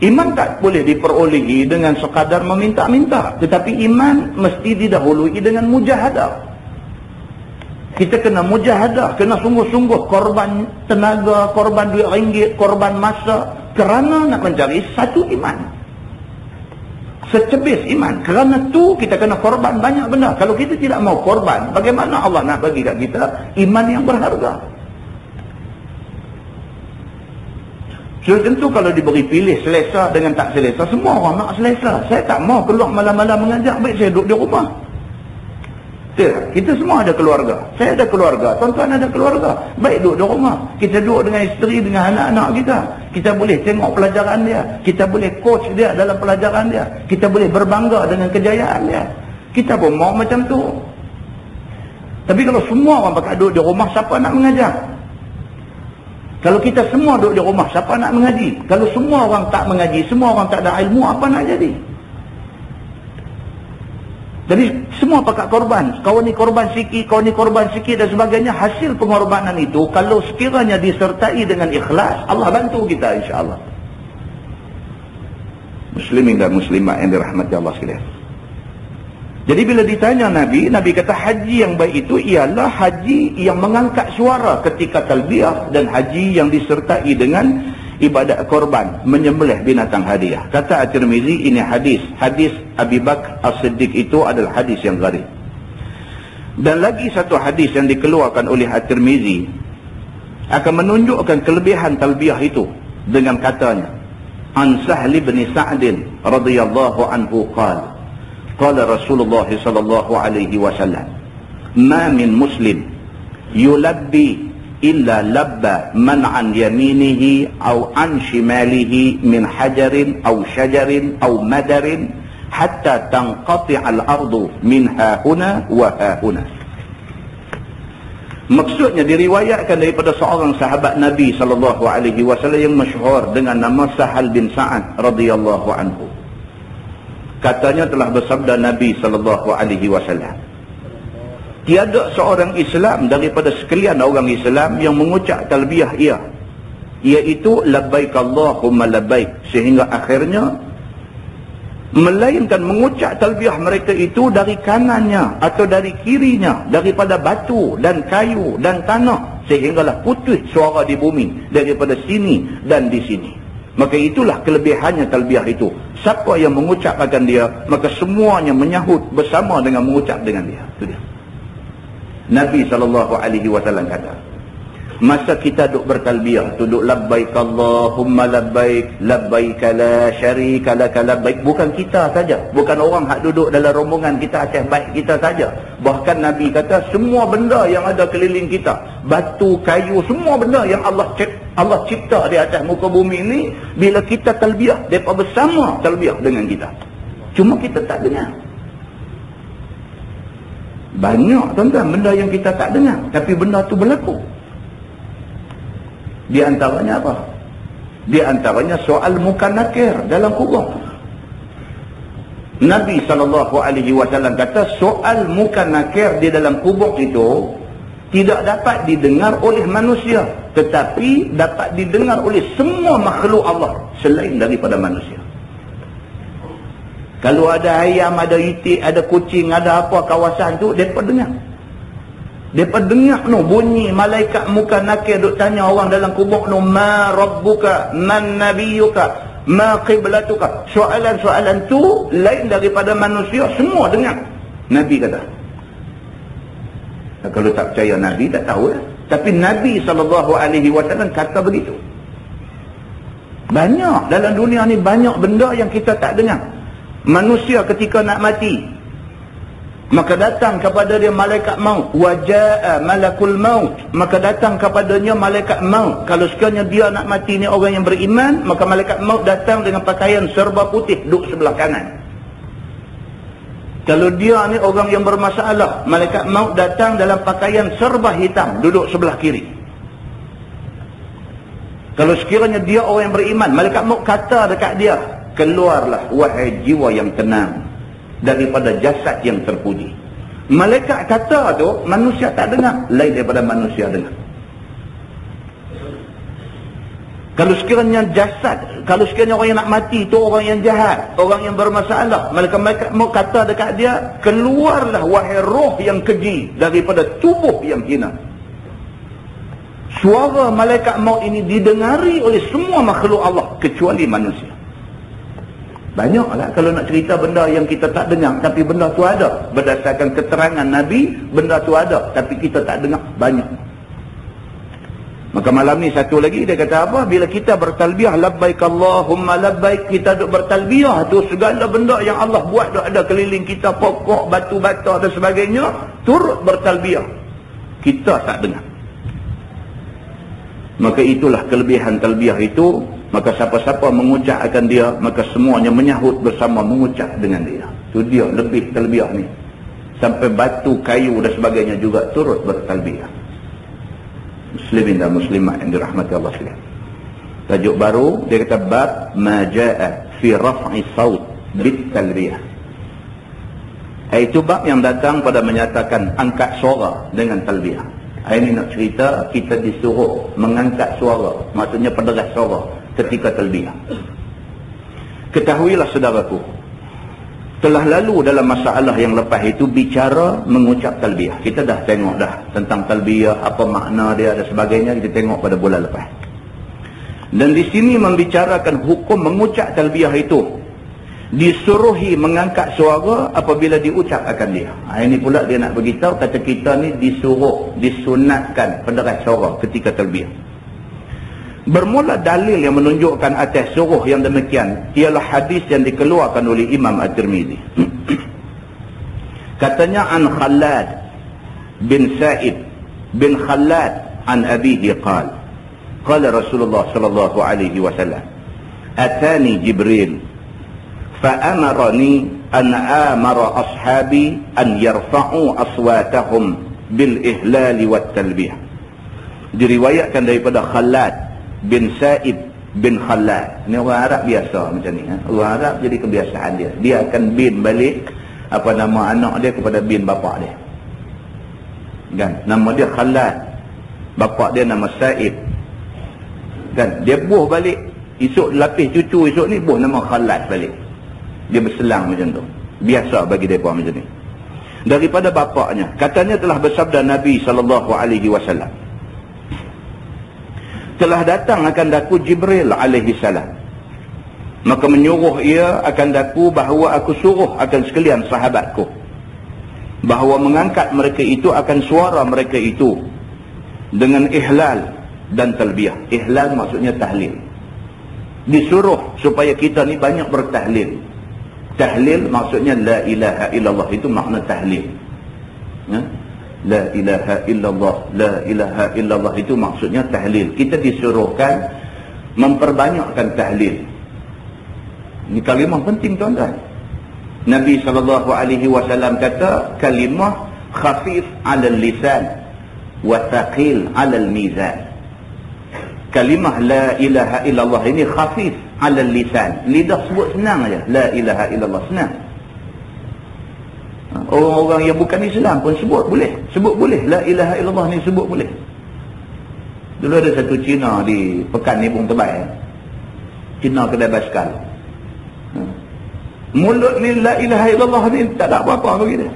Iman tak boleh diperolehi dengan sekadar meminta-minta, tetapi iman mesti didahului dengan mujahadah. Kita kena mujahadah, kena sungguh-sungguh korban tenaga, korban duit ringgit, korban masa kerana nak mencari satu iman. Secebis iman. Kerana tu kita kena korban banyak benda. Kalau kita tidak mau korban, bagaimana Allah nak bagi kat kita iman yang berharga? So, tentu kalau diberi pilih selesa dengan tak selesa, semua orang nak selesa. Saya tak mau keluar malam-malam mengajar, baik saya duduk di rumah. Kita semua ada keluarga. Saya ada keluarga, tuan-tuan ada keluarga. Baik duduk di rumah. Kita duduk dengan isteri, dengan anak-anak kita. Kita boleh tengok pelajaran dia. Kita boleh coach dia dalam pelajaran dia. Kita boleh berbangga dengan kejayaan dia. Kita pun mau macam tu. Tapi kalau semua orang pakai duduk di rumah, siapa nak mengajar? Kalau kita semua duduk di rumah, siapa nak mengaji? Kalau semua orang tak mengaji, semua orang tak ada ilmu, apa nak jadi? Jadi semua pakat korban. Kau ni korban sikit, kau ni korban sikit dan sebagainya. Hasil pengorbanan itu kalau sekiranya disertai dengan ikhlas, Allah bantu kita insya-Allah. Muslimin dan muslimat yang dirahmati Allah sekalian. Jadi bila ditanya Nabi kata haji yang baik itu ialah haji yang mengangkat suara ketika talbiyah dan haji yang disertai dengan ibadat korban, menyembelih binatang hadiah. Kata At-Tirmizi, ini hadis Abi Bakr As-Siddiq itu adalah hadis yang gharib. Dan lagi satu hadis yang dikeluarkan oleh At-Tirmizi akan menunjukkan kelebihan talbiyah itu dengan katanya, An Sahl bin Sa'd radhiyallahu anhu qala Rasulullah sallallahu alaihi wasallam, ma min muslim yulabbi illa labba man an yaminihi aw an shimalihi min hajarin aw shajarin aw madarin hatta tanqati' al-ardu min hahuna wa hahuna. Maksudnya diriwayatkan daripada seorang sahabat Nabi sallallahu alaihi wasallam yang masyhur dengan nama Sahal bin Sa'ad radhiyallahu anhu. Katanya telah bersabda Nabi sallallahu alaihi wasallam, tiada seorang Islam daripada sekalian orang Islam yang mengucap talbiyah iaitu labbaik Allahumma labbaik sehingga akhirnya, melainkan mengucap talbiyah mereka itu dari kanannya atau dari kirinya, daripada batu dan kayu dan tanah, sehinggalah putus suara di bumi daripada sini dan di sini. Maka itulah kelebihannya talbiyah itu. Siapa yang mengucapkan dia, maka semuanya menyahut bersama dengan mengucap dengan dia. Itu dia. Nabi SAW kata, Masa kita duk bertalbiyah, tu duk labbaik Allahumma labbaik, labbaik la syarika laka labbaik. Bukan kita saja, bukan orang hak duduk dalam rombongan kita acah baik kita saja. Bahkan Nabi kata semua benda yang ada keliling kita, batu, kayu, semua benda yang Allah cipta di atas muka bumi ini, bila kita talbiyah, mereka bersama talbiyah dengan kita. Cuma kita tak dengar. Banyak tuan-tuan benda yang kita tak dengar, tapi benda tu berlaku. Di antaranya apa? Di antaranya soal muka nakir dalam kubur. Nabi SAW kata soal muka nakir di dalam kubur itu tidak dapat didengar oleh manusia, tetapi dapat didengar oleh semua makhluk Allah selain daripada manusia. Kalau ada ayam, ada itik, ada kucing, ada apa kawasan tu, mereka dengar. Mereka dengar no bunyi malaikat muka nakir duk tanya orang dalam kubur no, ma rabbuka, man nabiyuka, ma qiblatuka. Soalan-soalan tu lain daripada manusia, semua dengar. Nabi kata. Kalau tak percaya Nabi, tak tahu lah. Tapi Nabi SAW kata begitu. Banyak dalam dunia ni, banyak benda yang kita tak dengar. Manusia ketika nak mati, maka datang kepada dia malaikat maut, wajaa malakul maut, maka datang kepadanya malaikat maut. Kalau sekiranya dia nak mati ni orang yang beriman, maka malaikat maut datang dengan pakaian serba putih, duduk sebelah kanan. Kalau dia ni orang yang bermasalah, malaikat maut datang dalam pakaian serba hitam, duduk sebelah kiri. Kalau sekiranya dia orang yang beriman, malaikat maut kata dekat dia, keluarlah wahai jiwa yang tenang daripada jasad yang terpuji. Malaikat kata tu manusia tak dengar, lain daripada manusia dengar. Kalau sekiranya jasad, kalau sekiranya orang yang nak mati tu orang yang jahat, orang yang bermasalah, malaikat mau kata dekat dia, keluarlah wahai roh yang keji daripada tubuh yang hina. Suara malaikat maut ini didengari oleh semua makhluk Allah kecuali manusia. Banyaklah kalau nak cerita benda yang kita tak dengar, tapi benda tu ada. Berdasarkan keterangan Nabi, benda tu ada, tapi kita tak dengar. Banyak. Maka malam ni satu lagi, dia kata apa? Bila kita bertalbiyah, labbaik Allahumma labbaik, kita duk bertalbiyah tu, segala benda yang Allah buat duk ada keliling kita, pokok, batu bata dan sebagainya, turut bertalbiyah. Kita tak dengar. Maka itulah kelebihan talbiyah itu. Maka siapa-siapa mengucap akan dia, maka semuanya menyahut bersama mengucap dengan dia. Itu dia lebih talbiyah ni. Sampai batu, kayu dan sebagainya juga turut bertalbiyah. Muslimin dan muslimat yang dirahmati Allah sekalian. Tajuk baru, dia kata bab ma jaa fi raf'i saut bit talbiyah. Itu bab yang datang pada menyatakan angkat suara dengan talbiyah. Ini nak cerita kita disuruh mengangkat suara, maksudnya penderas suara ketika talbiyah. Ketahuilah saudaraku, telah lalu dalam masalah yang lepas itu bicara mengucap talbiyah. Kita dah tengok dah tentang talbiyah, apa makna dia dan sebagainya, kita tengok pada bulan lepas. Dan di sini membicarakan hukum mengucap talbiyah itu. Disuruhi mengangkat suara apabila diucap akan dia. Ini pula dia nak beritahu, kata kita ni disuruh, disunatkan penderas suara ketika talbiyah. Bermula dalil yang menunjukkan atas suruh yang demikian ialah hadis yang dikeluarkan oleh Imam At-Tirmizi. Katanya an Khalad bin Sa'id bin Khalad an abihi qala Rasulullah sallallahu alaihi wasallam atani Jibril فأمرني أن آمر أصحابي أن يرفعوا أصواتهم بالإهلال والتلبية. Diriwayatkan daripada Khalad bin Sa'id bin Khalad. Ini orang Arab biasa macam ni. Orang Arab jadi kebiasaan dia. Dia akan bin balik apa nama anak dia kepada bin bapa dia. Kan? Nama dia Khalad. Bapa dia nama Sa'id. Kan? Dia buh balik. Esok lapis cucu esok ni buh nama Khalad balik. Dia berselang macam tu. Biasa bagi mereka macam ni. Daripada bapaknya, katanya telah bersabda Nabi SAW, telah datang akan daku Jibril alaihissalam, maka menyuruh ia akan daku bahawa aku suruh akan sekalian sahabatku bahawa mengangkat mereka itu akan suara mereka itu dengan ihlal dan talbiyah. Ihlal maksudnya tahlil. Disuruh supaya kita ni banyak bertahlil. Tahlil maksudnya la ilaha illallah, itu makna tahlil. Ya? La ilaha illallah, la ilaha illallah, itu maksudnya tahlil. Kita disuruhkan memperbanyakkan tahlil. Ini kalimah penting tuan-tuan. Nabi SAW kata, kalimah khafif 'ala lisan wa thaqil 'ala mizan. Kalimah la ilaha illallah ini khafif 'ala lisan. Lidah sebut senang aja, la ilaha illallah, senang. Orang-orang yang bukan Islam pun sebut boleh. Sebut boleh, la ilaha illallah ni sebut boleh. Dulu ada satu Cina di Pekan Nibung Tebal. Cina kedai basikal. Mulut ni la ilaha illallah ni tak ada apa-apa bagi dia.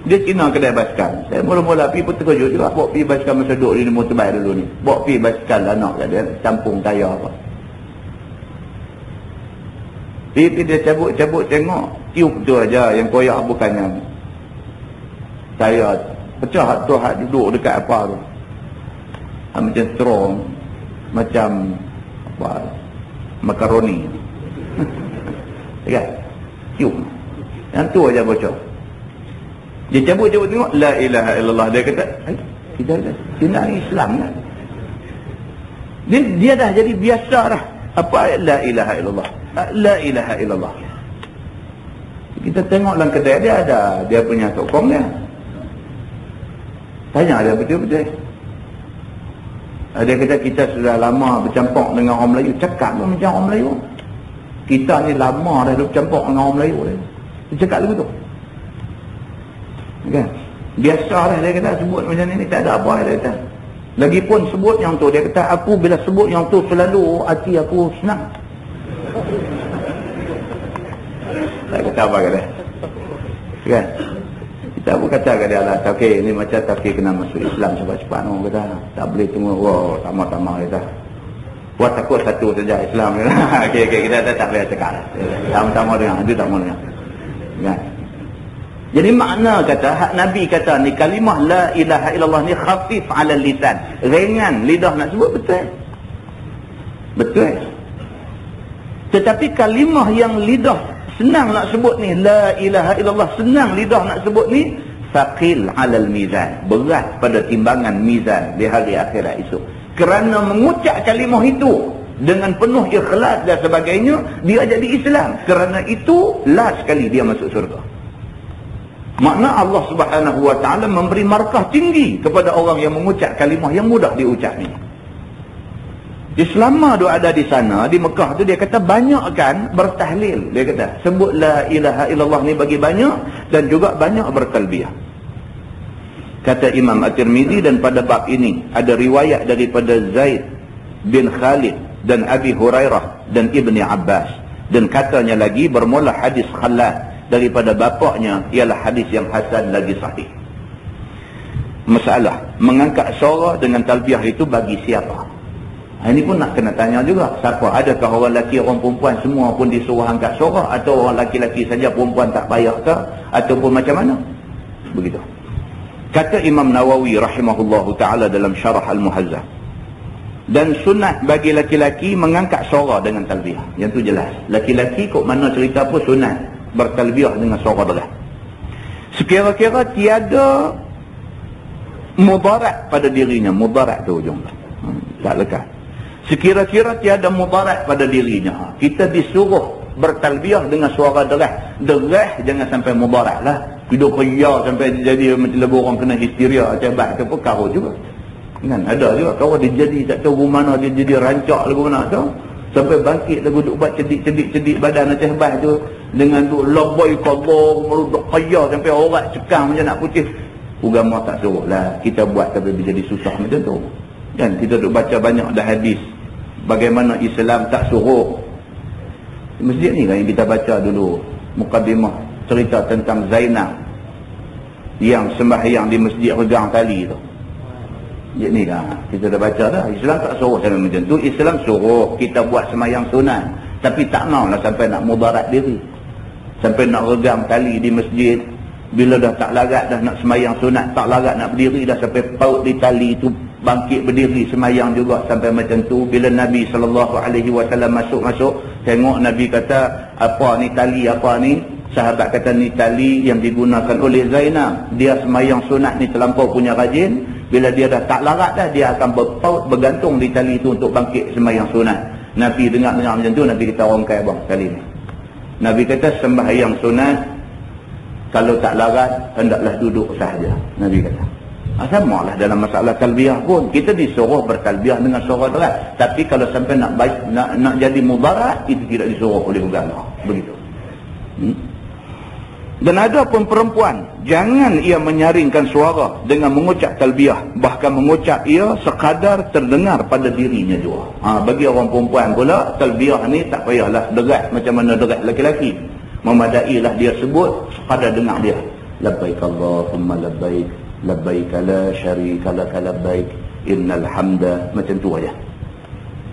Dia Cina kedai basikal. Saya mula-mula pergi pun terkejut juga. Bawa pergi basikal masa duduk di Nibung Tebal dulu ni. Bawa pergi basikal anak dia campung tayar apa. Pergi dia cabut-cabut tengok. Tiup tu aja yang koyak bukannya. Tayar pecah tu hak duduk dekat apa tu. Macam strong. Macam apa, makaroni. Kan? Tiup. Yang tu aja bocor. Dia cabut-cabut tengok la ilaha illallah. Dia kata, kita dah Cina Islam kan. Dia dah jadi biasa dah. Apa la ilaha illallah? La ilaha illallah. Kita tengok dalam kedai dia ada dia punya tokong dia. Tanya dia betul-betul. Dia kata kita sudah lama bercampur dengan orang Melayu. Cakap pun macam orang Melayu. Kita ni lama dah bercampur dengan orang Melayu. Dia cakap lagu tu. Kan? Biasa dah dia kata sebut macam ni tak ada apa dia kata. Lagipun sebut yang tu, dia kata aku bila sebut yang tu selalu hati aku senang. Tak kata apa kata. Kan? Kita pun kata kat dia lah, okey ni macam Tauhid kena masuk Islam cepat-cepat no, kata. Tak boleh tunggu sama-sama kata. Buat takut satu saja Islam. Okey kita tak boleh cakap. Sama-sama dengan itu tak mau dengar. Kan? Jadi makna kata, hak Nabi kata ni kalimah la ilaha illallah ni khafif 'ala lisan. Ringan lidah nak sebut, betul. Betul. Tetapi kalimah yang lidah senang nak sebut ni, la ilaha illallah senang lidah nak sebut ni, thaqil 'alal mizan, berat pada timbangan mizan di hari akhirat esok. Kerana mengucap kalimah itu dengan penuh ikhlas dan sebagainya, dia jadi Islam. Kerana itu last sekali dia masuk syurga. Makna Allah Subhanahu wa taala memberi markah tinggi kepada orang yang mengucap kalimah yang mudah diucap ni. Selama dia ada di sana, di Mekah tu, dia kata banyakkan bertahlil. Dia kata sebut la ilaha illallah ni bagi banyak, dan juga banyak bertalbiyah. Kata Imam At-Tirmizi, dan pada bab ini ada riwayat daripada Zaid bin Khalid dan Abi Hurairah dan Ibni Abbas. Dan katanya lagi bermula hadis Khalad daripada bapaknya ialah hadis yang hasan lagi sahih. Masalah mengangkat suara dengan talbiyah itu bagi siapa? Ini pun nak kena tanya juga. Siapa? Adakah orang lelaki, orang perempuan semua pun disuruh angkat suara, atau orang lelaki-lelaki saja, perempuan tak payah ke, ataupun macam mana? Begitu. Kata Imam Nawawi rahimahullahu ta'ala dalam Syarah Al-Muhazzab, dan sunat bagi lelaki-lelaki mengangkat suara dengan talbiyah. Yang tu jelas. Lelaki-lelaki kok mana cerita pun sunat bertalbiyah dengan suara deras. Sekira-kira tiada mudarat pada dirinya. Mudarat tu ujung tak lekat. Sekira-kira tiada mudarat pada dirinya, kita disuruh bertalbiyah dengan suara deras. Deras jangan sampai mudarat lah. Hidup ria sampai jadi macam lebih orang kena histeria cebat ke pun karut juga. Kan ada juga kalau dia jadi tak tahu mana, dia jadi rancak lagu mana tu, sampai bangkit lagu duk buat cedik badan macam hebat tu, dengan tu labai qadar meruduk ria sampai orang cekang macam nak putih. Agama tak suruh lah kita buat, tapi jadi susah macam tu. Kan kita duk baca banyak dah hadis bagaimana Islam tak suruh. Masjid ni kan yang kita baca dulu mukaddimah cerita tentang Zainab yang sembahyang di masjid regang tali tu. Masjid ni kan kita dah baca dah. Islam tak suruh sampai macam tu. Islam suruh kita buat sembahyang sunat, tapi tak maulah sampai nak mudarat diri, sampai nak regang tali di masjid. Bila dah tak larat dah nak sembahyang sunat, tak larat nak berdiri dah, sampai paut di tali tu bangkit berdiri semayang juga sampai macam tu. Bila Nabi SAW masuk, tengok Nabi kata, apa ni tali, apa ni? Sahabat kata, ni tali yang digunakan oleh Zainab. Dia semayang sunat ni terlampau punya rajin. Bila dia dah tak larat dah, dia akan bergantung di tali itu untuk bangkit semayang sunat. Nabi dengar macam tu, Nabi kata, rongkai bang tali ni. Nabi kata, sembahyang sunat kalau tak larat, hendaklah duduk sahaja. Nabi kata. Sama lah dalam masalah talbiyah pun. Kita disuruh bertalbiyah dengan suara deras. Tapi kalau sampai nak jadi mudarat, itu tidak disuruh oleh agama. Begitu. Dan ada pun perempuan, jangan ia menyaringkan suara dengan mengucap talbiyah. Bahkan mengucap ia sekadar terdengar pada dirinya juga. Bagi orang perempuan pula, talbiyah ni tak payahlah derat macam mana derat lelaki-lelaki. Memadailah dia sebut sekadar dengar dia. Labbaik Allahumma labbaik, labbaik la syarika laka labbaik, innal hamda, macam tu aja.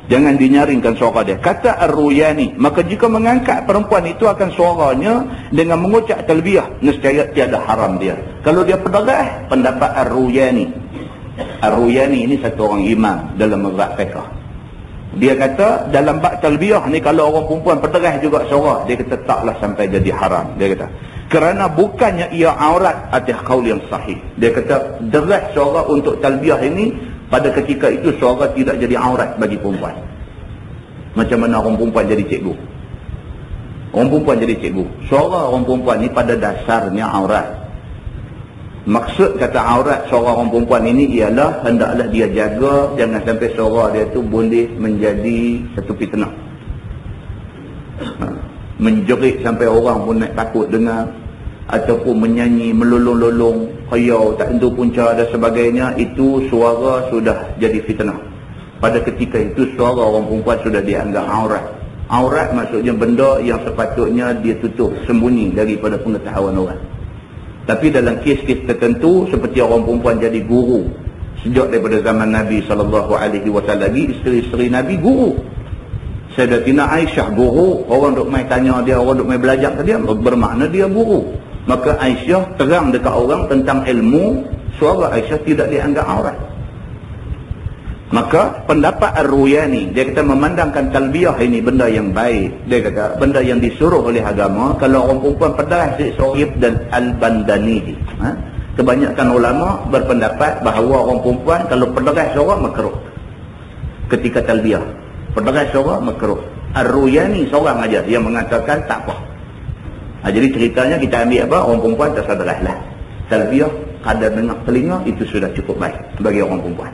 Jangan dinyaringkan suara dia. Kata Ar-Ruyani, maka jika mengangkat perempuan itu akan suaranya dengan mengucap talbiyah, nescaya tiada haram dia. Kalau dia penderah, pendapat Ar-Ruyani. Ar-Ruyani ini satu orang imam dalam mazhab fiqh. Dia kata dalam bab talbiyah ni, kalau orang perempuan penderah juga suara, dia kata taklah sampai jadi haram. Dia kata kerana bukannya ia aurat atas qaul yang sahih. Dia kata deras suara untuk talbiyah ini, pada ketika itu suara tidak jadi aurat bagi perempuan. Macam mana orang perempuan jadi cikgu? Orang perempuan jadi cikgu. Suara orang perempuan ni pada dasarnya aurat. Maksud kata aurat suara orang perempuan ini ialah hendaklah dia jaga jangan sampai suara dia tu boleh menjadi satu fitnah. Menjerit sampai orang pun nak takut dengar, ataupun menyanyi melolong-lolong, khayau tak tentu punca dan sebagainya, itu suara sudah jadi fitnah. Pada ketika itu suara orang perempuan sudah dianggap aurat. Aurat maksudnya benda yang sepatutnya dia tutup, sembunyi daripada pengetahuan orang. Tapi dalam kes-kes tertentu, seperti orang perempuan jadi guru, sejak daripada zaman Nabi SAW lagi, isteri-isteri Nabi guru. Sayyidatina Aisyah guru, orang duk main tanya dia, orang duk main belajar ke dia, bermakna dia guru. Maka Aisyah terang dekat orang tentang ilmu, suara Aisyah tidak dianggap aurat. Maka pendapat Ar-Ruyani, dia kata memandangkan talbiyah ini benda yang baik. Dia kata benda yang disuruh oleh agama. Kalau orang perempuan pedas, Sohib dan Al-Bandani, kebanyakan ulama berpendapat bahawa orang perempuan kalau pedas suara makruh ketika talbiyah. Pedas suara makruh. Ar-Ruyani seorang aja yang mengatakan tak apa. Jadi ceritanya kita ambil apa? Orang perempuan tersadarlah. Talbiyah kadar dengar telinga itu sudah cukup baik bagi orang perempuan.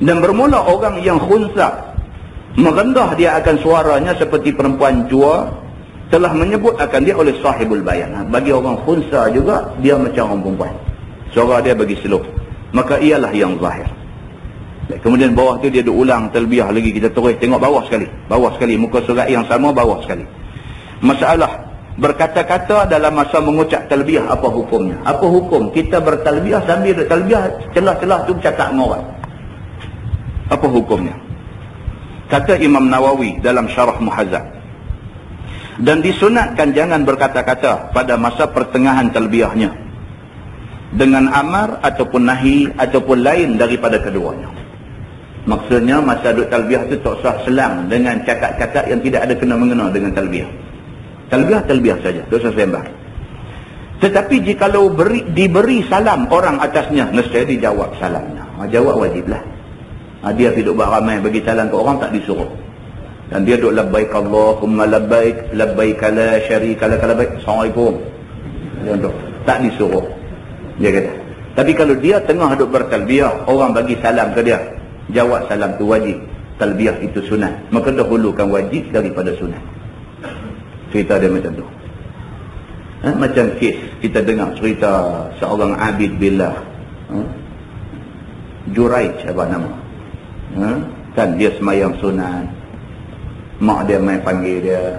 Dan bermula orang yang khunsa, merendah dia akan suaranya seperti perempuan jua, telah menyebut akan dia oleh sahibul bayan. Bagi orang khunsa juga, dia macam orang perempuan. Suara dia bagi slow. Maka ialah yang zahir. Kemudian bawah tu dia duk ulang talbiyah lagi. Kita terus tengok bawah sekali. Bawah sekali. Muka surat yang sama bawah sekali. Masalah berkata-kata dalam masa mengucap talbiyah, apa hukumnya? Apa hukum kita bertalbiyah sambil bertalbiyah celah-celah tu bercakap dengan orang? Apa hukumnya? Kata Imam Nawawi dalam Syarah Muhazzab, dan disunatkan jangan berkata-kata pada masa pertengahan talbiyahnya dengan amar ataupun nahi ataupun lain daripada keduanya. Maksudnya masa duduk talbiyah tu tak usah selang dengan cakap-cakap yang tidak ada kena-mengena dengan talbiyah. Talbiyah saja, tak usah sembah. Tetapi jikalau diberi salam orang atasnya, nescaya dijawab salamnya. Jawab wajiblah. Dia hidup beramai bagi salam ke orang tak disuruh. Dan dia duduk labbaik Allahumma labbaik, labbaik la syarika laka labbaik, assalamualaikum. Dia duduk tak disuruh. Dia kata. Tapi kalau dia tengah duduk bertalbiyah, orang bagi salam ke dia, jawab salam tu wajib. Talbiyah itu sunat. Maka dahulukan wajib daripada sunat. Cerita dia macam tu. Macam kes kita dengar cerita seorang abid billah, Juraij apa nama, kan dia semayang sunat, mak dia main panggil dia,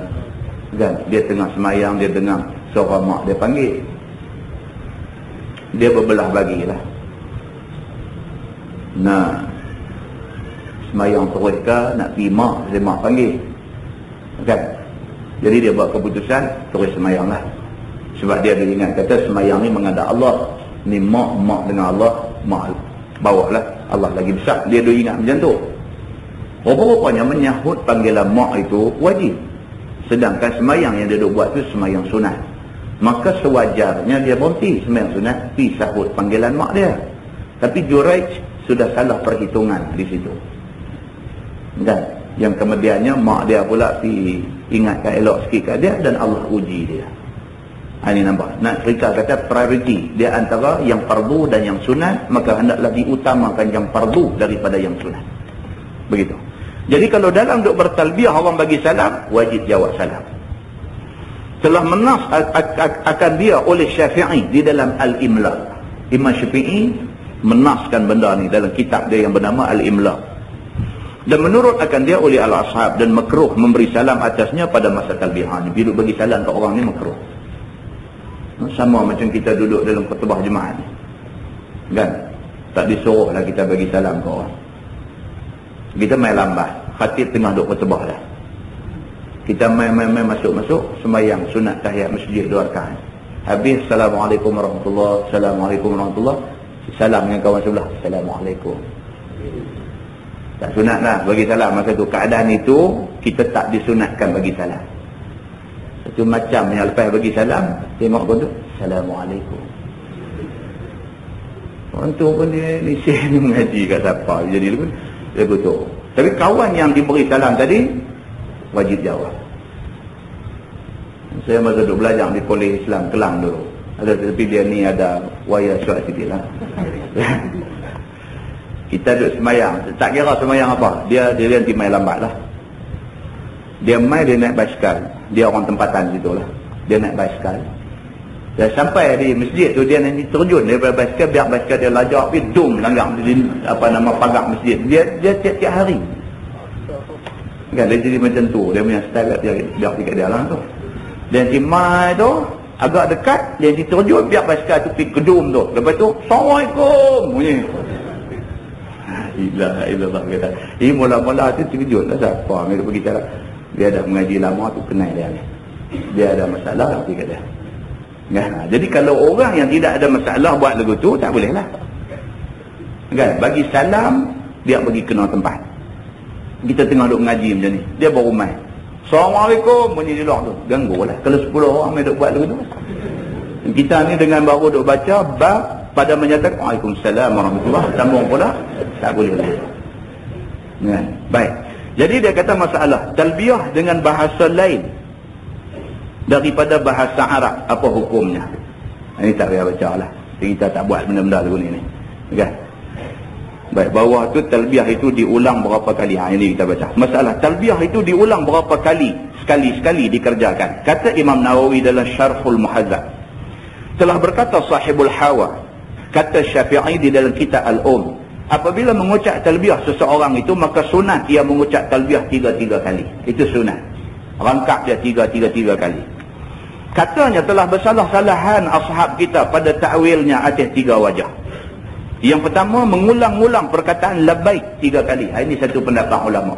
kan dia tengah semayang, dia dengar suara mak dia panggil, dia berbelah bagilah, nak semayang terus ke nak pergi mak, dia mak panggil, kan. Jadi dia buat keputusan terus semayang lah. Sebab dia ingat kata semayang ni menghadap Allah. Ni mak dengan Allah, mak bawalah. Allah lagi besar, dia duk ingat macam tu. Rupa-rupanya menyahut panggilan mak itu wajib, sedangkan semayang yang dia duk buat tu semayang sunat. Maka sewajarnya dia berhenti semayang sunat, pergi sahut panggilan mak dia. Tapi Juraij sudah salah perhitungan di situ, dan yang kemudiannya mak dia pula pergi ingatkan elok sikit kat dia, dan Allah uji dia. Ini nampak, nak cerita kata priority dia antara yang fardu dan yang sunat, maka hendaklah diutamakan yang fardu daripada yang sunat. Begitu. Jadi kalau dalam duk bertalbiyah orang bagi salam, wajib jawab salam. Telah menas akan dia oleh Syafi'i di dalam Al-Imla. Imam Syafi'i menaskan benda ni dalam kitab dia yang bernama Al-Imla. Dan menurut akan dia oleh Al-Ashab, dan makruh memberi salam atasnya pada masa talbiyah ni. Bila bagi salam ke orang ni makruh. Sama macam kita duduk dalam khutbah jemaah ni, kan? Tak disuruhlah kita bagi salam ke orang. Kita main lambat, khatib tengah duduk khutbah dah, kita main masuk sembahyang sunat tahiyat masjid 2 rakaat. Habis Assalamualaikum warahmatullahi, Assalamualaikum warahmatullahi, salam dengan kawan sebelah, Assalamualaikum. Tak sunat lah bagi salam masa tu. Keadaan itu kita tak disunatkan bagi salam. Satu macam yang lepas bagi salam, tengok pun tu, Assalamualaikum. Orang tu pun dia ni mengaji kat siapa, jadi dia kutuk. Tapi kawan yang diberi salam tadi wajib jawab. Saya masa duduk belajar di Kolej Islam Kelang dulu, tapi dia ni ada wayar syuat sikit lah. Kita duduk semayang, tak kira semayang apa, dia nanti main lambat lah. Dia naik basikal, dia orang tempatan situ lah, dia naik basikal. Dia sampai di masjid tu, dia nanti terjun daripada basikal, biar basikal dia lajak pergi dum langgar pagar masjid. Dia tiap-tiap hari kan, dia jadi macam tu, dia punya style biar pergi kat dia lah tu. Dia nanti mai tu agak dekat, dia nanti terjun biar basikal tu pergi kedum tu. Lepas tu Assalamualaikum bunyi. Ilah kata. Ini mula-mula tu terkejut lah, siapa dia pergi cara. Dia dah mengaji lama tu, kenal dia ni, dia ada masalah nanti kata. Nah, jadi kalau orang yang tidak ada masalah buat lagu tu, tak boleh lah kan. Bagi salam dia bagi kena tempat. Kita tengah duk mengaji macam ni, dia baru main Assalamualaikum bunyi di luar tu, ganggu lah. Kalau 10 orang main duk buat lagu tu, kita ni dengan baru duk baca bab pada menyatakan Waalaikumsalam warahmatullahi, sambung pula, tak boleh lah kan. Baik, jadi dia kata masalah talbiyah dengan bahasa lain daripada bahasa Arab, apa hukumnya? Ini tak payah baca lah, kita tak buat benda-benda lagu ni kan. Baik, bawah tu talbiyah itu diulang berapa kali. Ini kita baca. Masalah talbiyah itu diulang berapa kali? Sekali-sekali dikerjakan. Kata Imam Nawawi dalam Syarhul Muhazzab, telah berkata Sahibul Hawa, kata Syafi'i di dalam kitab Al-Um, apabila mengucap talbiyah seseorang itu, maka sunat ia mengucap talbiyah 3 kali. Itu sunat. Rangkap dia 3 kali. Katanya telah bersalah-salahan ashab kita pada ta'wilnya atas 3 wajah. Yang pertama, mengulang-ulang perkataan labbaik 3 kali. Ini satu pendapat ulama.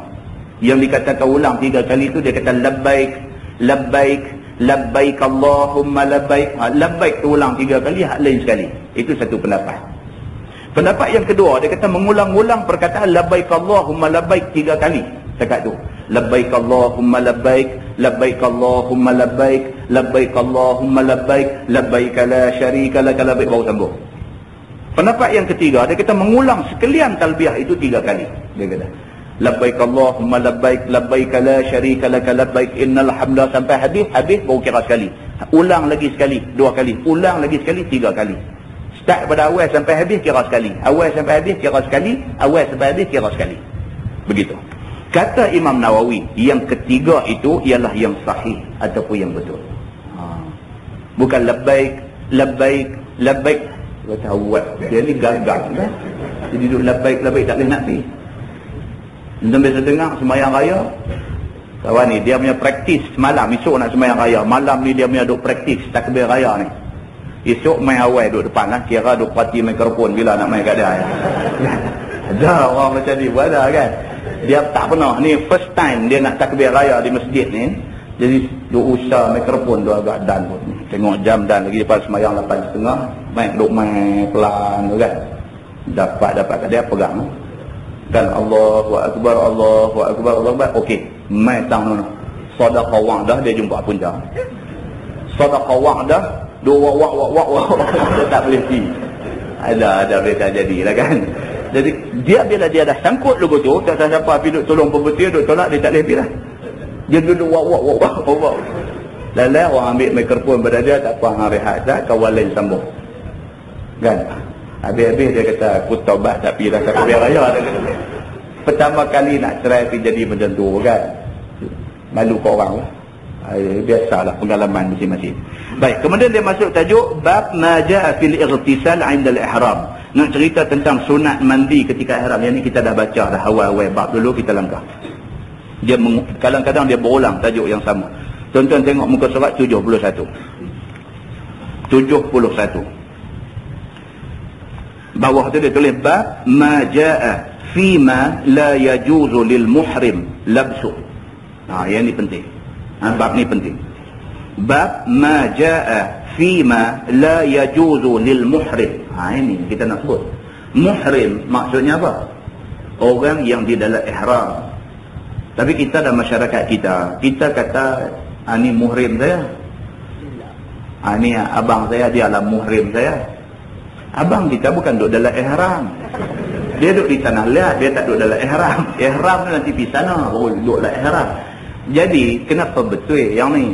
Yang dikatakan ulang 3 kali itu, dia kata labbaik, labbaik, labbaik Allahumma labbaik. Labbaik tu ulang 3 kali, hak lain sekali. Itu satu pendapat. Pendapat yang kedua, dia kata mengulang-ulang perkataan labbaik Allahumma labbaik 3 kali. Cakap tu, labbaik Allahumma labbaik, labbaik Allahumma labbaik, labbaik Allahumma labbaik, labbaik la syarika lak, labbaik, baru sambung. Pendapat yang ketiga, dia kata mengulang sekalian talbiyah itu 3 kali. Dia kata labbaik Allahumma labbaik, labbaik la syarika lak, labbaik innal hamda, sampai habis baru kira sekali. Ulang lagi sekali 2 kali, ulang lagi sekali 3 kali. Start pada awal sampai habis kira sekali, awal sampai habis kira sekali, awal sampai habis kira sekali. Begitu. Kata Imam Nawawi, yang ketiga itu ialah yang sahih ataupun yang betul. Bukan labbaik, labbaik, labbaik. Kata awal, dia ni gagak kan? Jadi duduk labbaik, labbaik, tak boleh nak pergi. Anda biasa dengar sembahyang raya, kawan ni dia punya praktis semalam, esok nak sembahyang raya, malam ni dia punya duk praktis takbir raya ni. Esok main awal duduk depan lah, kira duk parti mikrofon bila nak main kat dia. Ada orang macam ni, ada kan? Dia tak pernah, ni first time dia nak takbir raya di masjid ni. Jadi duk usah mikrofon tu agak dan pun. Tengok jam dan lagi lepas sembahyang 8.30, duk main pelan tu kan. Dapat kat dia, pegang. Dan Allahu Akbar, Allahu Akbar, Allahu Akbar. Okey, mai tang nono. Sedekah wa'dah dia jumpa punca. Sedekah wa'dah, dua wak. Dia tak boleh pergi. Ada boleh tak jadilah kan. Jadi dia bila dia dah sangkut lugu tu, tak tahu siapa pergi duk tolong pembetul, duk tolak, dia tak boleh pergi dah. Dia duduk wak. Lalu orang ambil mikrofon pada dia, tak apa, hang rehat dah, kawan lain sambung. Kan? Habis-habis dia kata, aku taubat tak pergi dah kat biar raya. Pertama kali nak cerai jadi macam tu kan. Malu ke orang lah. Biasalah pengalaman masing-masing. Baik, kemudian dia masuk tajuk bab ma jaa fil ightisal 'inda al-ihram. Nak cerita tentang sunat mandi ketika ihram. Yang ni kita dah baca dah awal-awal bab dulu, kita langkah. Dia kadang-kadang dia berulang tajuk yang sama. Tuan-tuan tengok muka surat 71. Bawah tu dia tulis bab ma jaa fima la yajuzu lil muhrim labsu. Yang ni penting. Bab ni penting. Bab ma jaa fima la yajuzu lil muhrim. Ini kita nak sebut. Muhrim maksudnya apa? Orang yang di dalam ihram. Tapi kita dalam masyarakat kita kata ini muhrim saya. Ini abang saya, dia adalah muhrim saya. Abang kita bukan duduk dalam ihram. Dia duduk di tanah liat, dia tak duduk dalam ihram. Ihram tu nanti di sana, duduk dalam ihram. Jadi kenapa betul yang ni?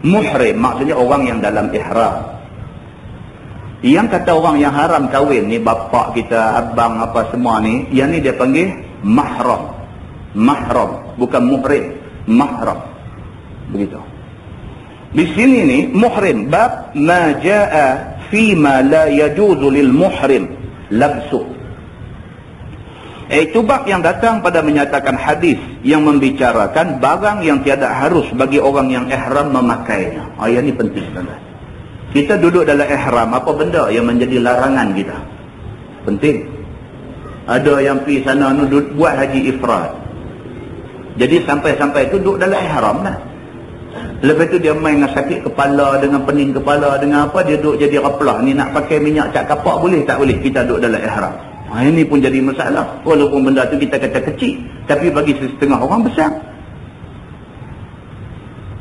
Muhrim maksudnya orang yang dalam ihram. Yang kata orang yang haram kahwin ni, bapa kita, abang apa semua ni, yang ni dia panggil mahram. Mahram, bukan muhrim, mahram. Begitu. Di sini ni muhrim bab ma jaa fima la yajuzu lil muhrim labsu. Itu bab yang datang pada menyatakan hadis yang membicarakan barang yang tiada harus bagi orang yang ihram memakainya. Yang ni penting tuan-tuan. Kita duduk dalam ihram, apa benda yang menjadi larangan kita? Penting. Ada yang pergi sana buat haji ifrad. Jadi sampai-sampai tu duduk dalam ihram lah. Lepas tu dia main dengan sakit kepala, dengan pening kepala, dengan apa, dia duduk jadi raplah. Ni nak pakai minyak cat kapak boleh tak boleh? Kita duduk dalam ihram. Ini pun jadi masalah. Walaupun benda tu kita kata kecil, tapi bagi setengah orang besar.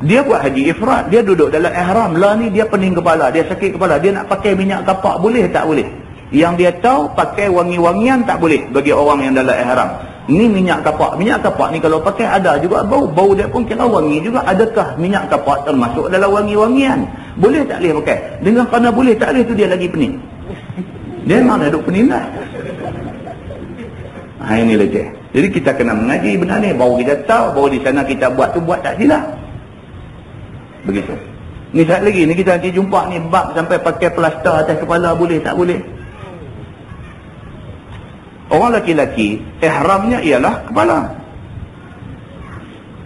Dia buat haji ifrad, dia duduk dalam ihram. Lah ni dia pening kepala, dia sakit kepala, dia nak pakai minyak kapak boleh tak boleh? Yang dia tahu pakai wangi-wangian tak boleh bagi orang yang dalam ihram. Ni minyak kapak. Minyak kapak ni kalau pakai ada juga bau. Bau dia pun kira wangi juga. Adakah minyak kapak termasuk dalam wangi-wangian? Boleh tak boleh pakai? Dengan kerana boleh tak boleh tu dia lagi pening. Dia memang dah duduk pening dah. Ini leceh. Jadi kita kena mengaji benda ni. Baru kita tahu, baru di sana kita buat tu buat tak silap. Begitu. Ni satu lagi, ni kita nanti jumpa ni bab sampai pakai plaster atas kepala boleh tak boleh. Orang laki-laki ihramnya ialah kepala.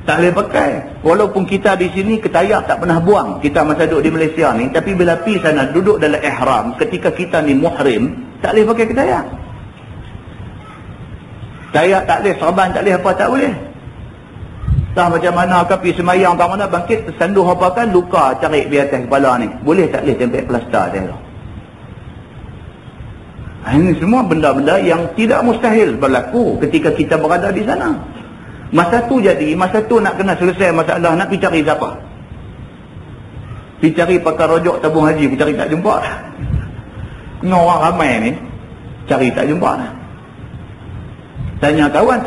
Tak boleh pakai. Walaupun kita di sini ketayak tak pernah buang. Kita masa duduk di Malaysia ni, tapi bila pergi sana duduk dalam ihram, ketika kita ni muhrim, tak boleh pakai ketayak. Tayak tak boleh, serban tak boleh, apa tak boleh. Tak macam mana ke pergi semayang, tak mana bangkit, tersanduh apa kan, luka cari di atas kepala ni. Boleh tak boleh tempel plaster dia tu. Ini semua benda-benda yang tidak mustahil berlaku ketika kita berada di sana. Masa tu jadi, masa tu nak kena selesai masalah, nak pergi cari siapa? Pergi cari pakar rojok tabung haji, pergi cari tak jumpa. Ini orang ramai ni, cari tak jumpa. Tanya kawan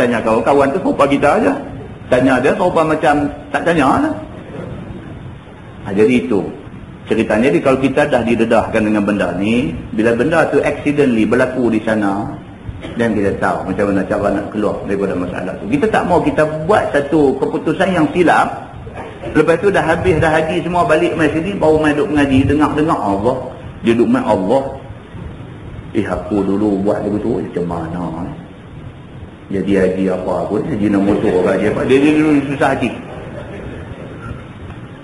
tu serupa kita aja. Tanya dia serupa macam tak tanya lah. Jadi itu ceritanya. Jadi kalau kita dah didedahkan dengan benda ni, bila benda tu accidentally berlaku di sana, dan kita tahu macam mana cara nak keluar daripada masalah tu. Kita tak mau kita buat satu keputusan yang silap. Lepas tu dah habis dah haji semua, balik mai sini baru mai duk mengaji, dengar Allah. Dia duk mai Allah. Aku dulu buat begitu macam mana jadi haji apa pun, haji nombor tu haji apa, dia dulu susah haji.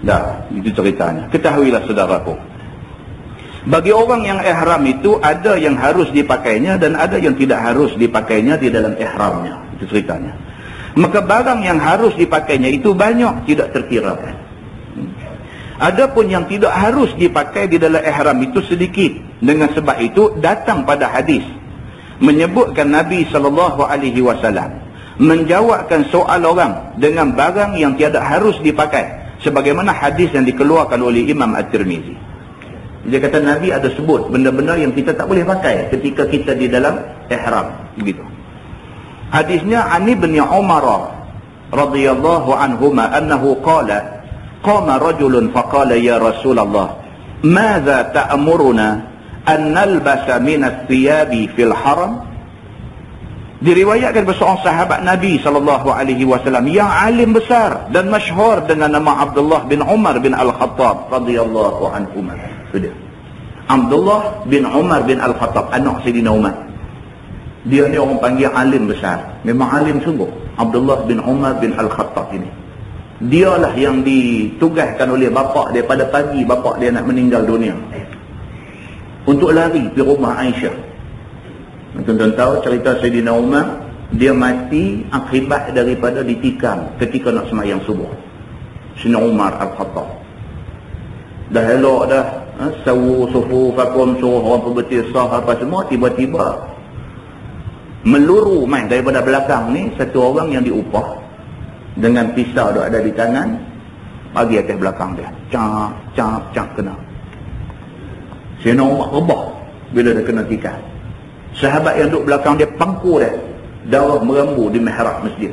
Dah, itu ceritanya. Ketahuilah saudaraku, bagi orang yang ihram itu ada yang harus dipakainya dan ada yang tidak harus dipakainya di dalam ihramnya. Itu ceritanya. Maka barang yang harus dipakainya itu banyak, tidak terkira. Adapun yang tidak harus dipakai di dalam ihram itu sedikit. Dengan sebab itu datang pada hadis menyebutkan Nabi SAW menjawabkan soal orang dengan barang yang tiada harus dipakai, sebagaimana hadis yang dikeluarkan oleh Imam At-Tirmizi. Dia kata Nabi ada sebut benda-benda yang kita tak boleh pakai ketika kita di dalam ihram, begitu. Hadisnya Ani bin Umar radhiyallahu anhuma annahu qala qama rajulun faqala ya Rasulullah madza ta'muruna an nalbasa min ath-thiyabi fil haram. Diriwayatkan seorang sahabat Nabi SAW yang alim besar dan masyhur dengan nama Abdullah bin Umar bin Al-Khattab radhiyallahu anhuma. Sudah. Abdullah bin Umar bin Al-Khattab, anak Sayyidina Umar. Dia ni orang panggil alim besar. Memang alim sungguh. Abdullah bin Umar bin Al-Khattab ini. Dialah yang ditugaskan oleh bapak dia pada pagi bapak dia nak meninggal dunia, untuk lari ke rumah Aisyah. Tuan-tuan tahu cerita Sayyidina Umar, dia mati akibat daripada ditikam ketika nak sembahyang subuh. Sayyidina Umar Al-Khattab dah elok dah, sawu sufu fakum suruh orang berbetisah apa semua, tiba-tiba meluru main daripada belakang ni satu orang yang diupah dengan pisau ada di tangan, bagi atas belakang dia, cap kena. Sayyidina Umar rebah bila dia kena tikam. Sahabat yang duduk belakang dia pangku dia, darah merambu di mihrab masjid.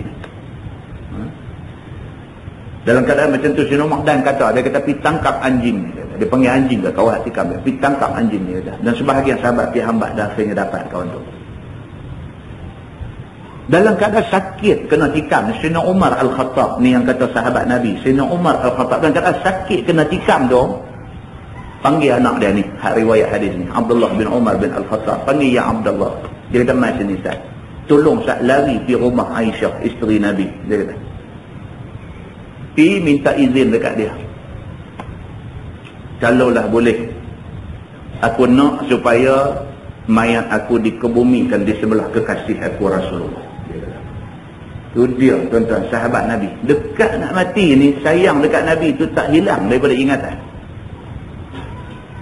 Dalam keadaan macam tu Sayyidina Umar dan kata, dia kata pergi tangkap anjing. Dia panggil anjing ke kawat tikam dia, pergi tangkap anjing dia kata. Dan sebahagian sahabat pergi hambat dah akhirnya dapat kawan tu. Dalam keadaan sakit kena tikam, Sayyidina Umar Al-Khattab ni yang kata sahabat Nabi, Sayyidina Umar Al-Khattab dalam keadaan sakit kena tikam tu, panggil anak dia ni, riwayat hadis ni, Abdullah bin Umar bin Al-Khattab, panggil ya Abdullah. Dia kata mai sini Ustaz, tolong Ustaz lari pergi rumah Aisyah isteri Nabi. Dia kata pergi minta izin dekat dia, kalaulah boleh aku nak supaya mayat aku dikebumikan di sebelah kekasih aku Rasulullah. Itu dia tuan-tuan, sahabat Nabi dekat nak mati ni, sayang dekat Nabi tu tak hilang daripada ingatan.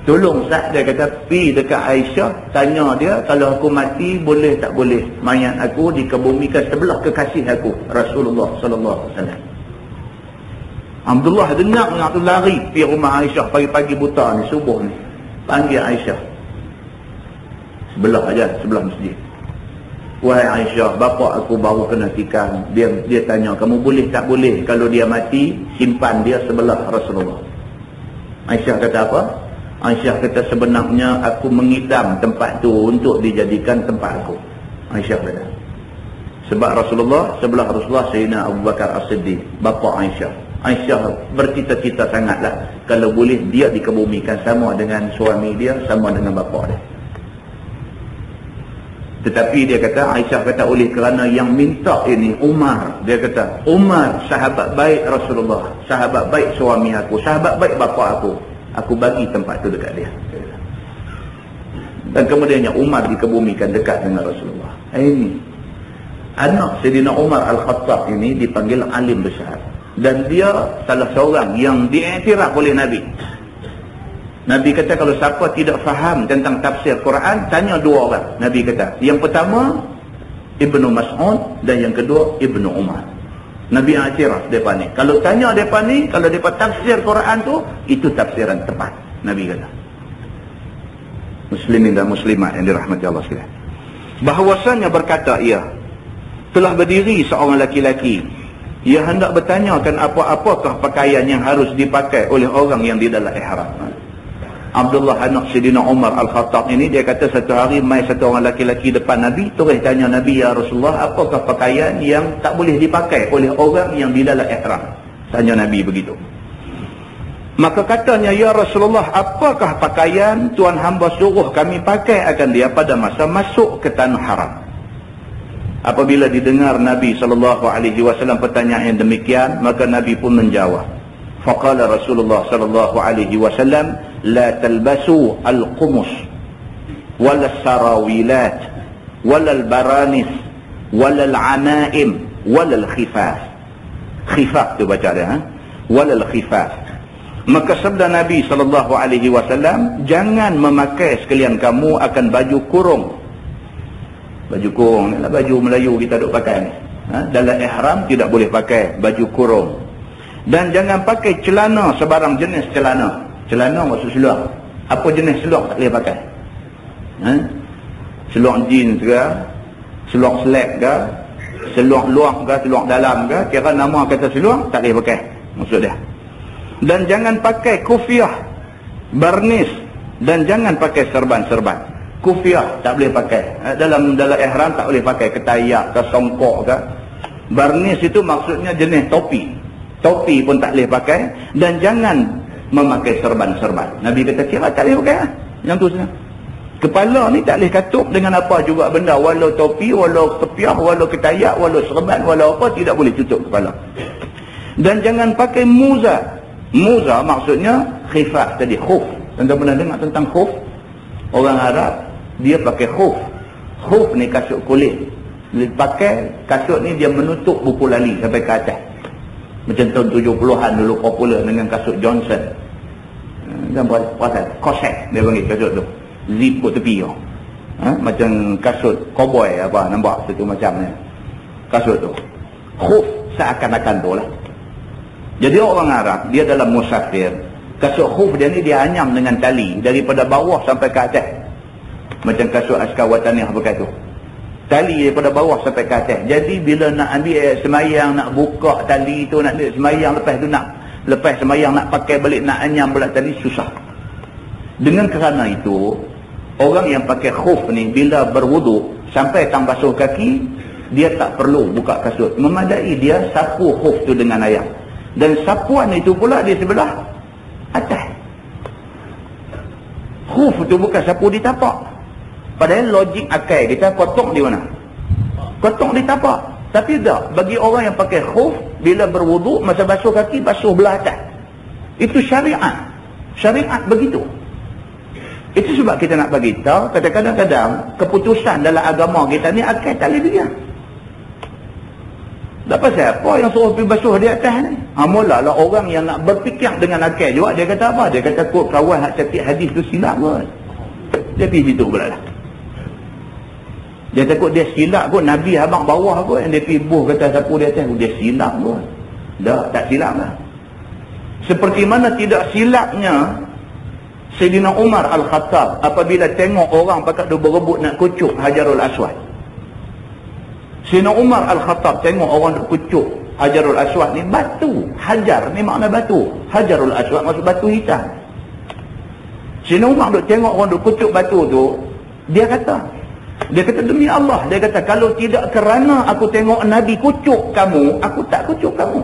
Tolong Ustaz, dia kata pergi dekat Aisyah, tanya dia kalau aku mati boleh tak boleh mayat aku dikebumikan sebelah kekasih aku Rasulullah sallallahu alaihi wasallam. Abdullah dengar tu lari pergi rumah Aisyah pagi-pagi buta ni, subuh ni, panggil Aisyah sebelah aja, sebelah masjid. Wahai Aisyah, bapa aku baru kena tikam. Dia tanya kamu boleh tak boleh kalau dia mati simpan dia sebelah Rasulullah. Aisyah kata apa? Aisyah kata sebenarnya aku mengidam tempat tu untuk dijadikan tempat aku. Aisyah kata sebab Rasulullah, sebelah Rasulullah Sayyidina Abu Bakar As-Siddiq, bapa Aisyah. Aisyah bercita-cita sangatlah kalau boleh dia dikebumikan sama dengan suami dia, sama dengan bapa dia. Tetapi dia kata, Aisyah kata oleh kerana yang minta ini Umar. Dia kata Umar sahabat baik Rasulullah, sahabat baik suami aku, sahabat baik bapa aku bagi tempat tu dekat dia. Dan kemudiannya Umar dikebumikan dekat dengan Rasulullah. Ini anak Sayyidina Umar Al-Khattab ini dipanggil alim besar, dan dia salah seorang yang diiktiraf oleh Nabi. Nabi kata kalau siapa tidak faham tentang tafsir Quran, tanya dua orang. Nabi kata yang pertama Ibnu Mas'ud dan yang kedua Ibnu Umar. Nabi iktiraf depa ni, kalau tanya depa ni, kalau depa tafsir Quran tu, itu tafsiran tepat. Nabi kata. Muslimin dan muslimat yang dirahmati Allah sekalian, bahawasanya berkata ia telah berdiri seorang laki-laki, ia hendak bertanyakan apa-apakah pakaian yang harus dipakai oleh orang yang di dalam ihram. Abdullah anak Sayyidina Umar Al-Khattab ini, dia kata satu hari mai satu orang laki-laki depan Nabi, terus tanya Nabi, ya Rasulullah, apakah pakaian yang tak boleh dipakai oleh orang yang di dalam ihram? Tanya Nabi begitu. Maka katanya, ya Rasulullah, apakah pakaian Tuan hamba suruh kami pakai akan dia pada masa masuk ke tanah haram? Apabila didengar Nabi SAW pertanyaan yang demikian, maka Nabi pun menjawab. Faqala Rasulullah SAW, la talbasu al-qumus wala sarawilat wala al-baranis wala al-amaim wala al-khifaf. Khifaf tu baca dia, wala al-khifaf. Maka sabda Nabi SAW, jangan memakai sekalian kamu akan baju kurung. Baju kurung ni lah baju Melayu kita duk pakai ni. Dalam ihram tidak boleh pakai baju kurung. Dan jangan pakai celana sebarang jenis celana. Celana maksud seluar. Apa jenis seluar tak boleh pakai. Seluar jeans ke, seluar slack ke, seluar luar ke, seluar dalam ke, kira nama kata seluar tak boleh pakai. Maksud dia. Dan jangan pakai kufiah, barnis, dan jangan pakai serban-serban. Kufiah tak boleh pakai. Dalam ihram tak boleh pakai ketayak ke, songkok ke. Barnis itu maksudnya jenis topi. Topi pun tak boleh pakai. Dan jangan memakai serban-serban. Nabi kata kira tak boleh pakai. Yang tu saja. Kepala ni tak boleh katup dengan apa juga benda. Walau topi, walau kepiah, walau ketayak, walau serban, walau apa, tidak boleh tutup kepala. Dan jangan pakai muza. Muza maksudnya khifah tadi, khuf. Tuan-tuan pernah dengar tentang khuf? Orang Arab dia pakai khuf. Khuf ni kasut kulit. Dia pakai kasut ni, dia menutup buku lali sampai ke atas. Macam tahun 70-an dulu popular dengan kasut Johnson. Dan perasan corset dia panggil kasut tu. Zip kat tepi tu. Macam kasut cowboy apa, nampak situ macam ni. Kasut tu. Khuf seakan-akan tu lah. Jadi orang Arab, dia dalam musafir, kasut khuf dia ni dia anyam dengan tali daripada bawah sampai ke atas. Macam kasut askar wataniah pakai tu. Tali daripada bawah sampai ke atas. Jadi bila nak ambil semayang, nak buka tali tu, nak semayang, lepas tu lepas semayang nak pakai balik, nak anyam pula tali, susah. Dengan kerana itu, orang yang pakai khuf ni bila berwuduk sampai tang basuh kaki, dia tak perlu buka kasut. Memadai dia sapu khuf tu dengan air. Dan sapuan itu pula di sebelah atas. Khuf tu bukan sapu di tapak. Padahal logik akal kita kotok di mana? Kotok di tapak. Tapi tak. Bagi orang yang pakai khuf, bila berwuduk, masa basuh kaki, basuh belah atas. Itu syariat. Syariat begitu. Itu sebab kita nak bagi tahu, kadang-kadang keputusan dalam agama kita ni akal tak boleh dia. Tak pasal apa yang suruh pergi basuh di atas ni. Mulalah orang yang nak berfikir dengan akal juga, dia kata apa? Dia kata kot kawan hak cakap hadis tu silap kot. Dia pergi situ pula lah. Dia takut dia silap kot, Nabi abang bawah kot, yang dia pergi buh kata sapu di atas, dia silap kot. Tak silap lah. Seperti mana tidak silapnya Sayyidina Umar Al-Khattab apabila tengok orang pakat dia berebut nak kucuk Hajarul Aswad. Sayyidina Umar Al-Khattab tengok orang nak kucuk Hajarul Aswad ni, batu. Hajar ni makna batu. Hajarul Aswad maksud batu hitam. Sayyidina Umar duk tengok orang duk kucuk batu tu, dia kata demi Allah, dia kata kalau tidak kerana aku tengok Nabi kucuk kamu, aku tak kucuk kamu.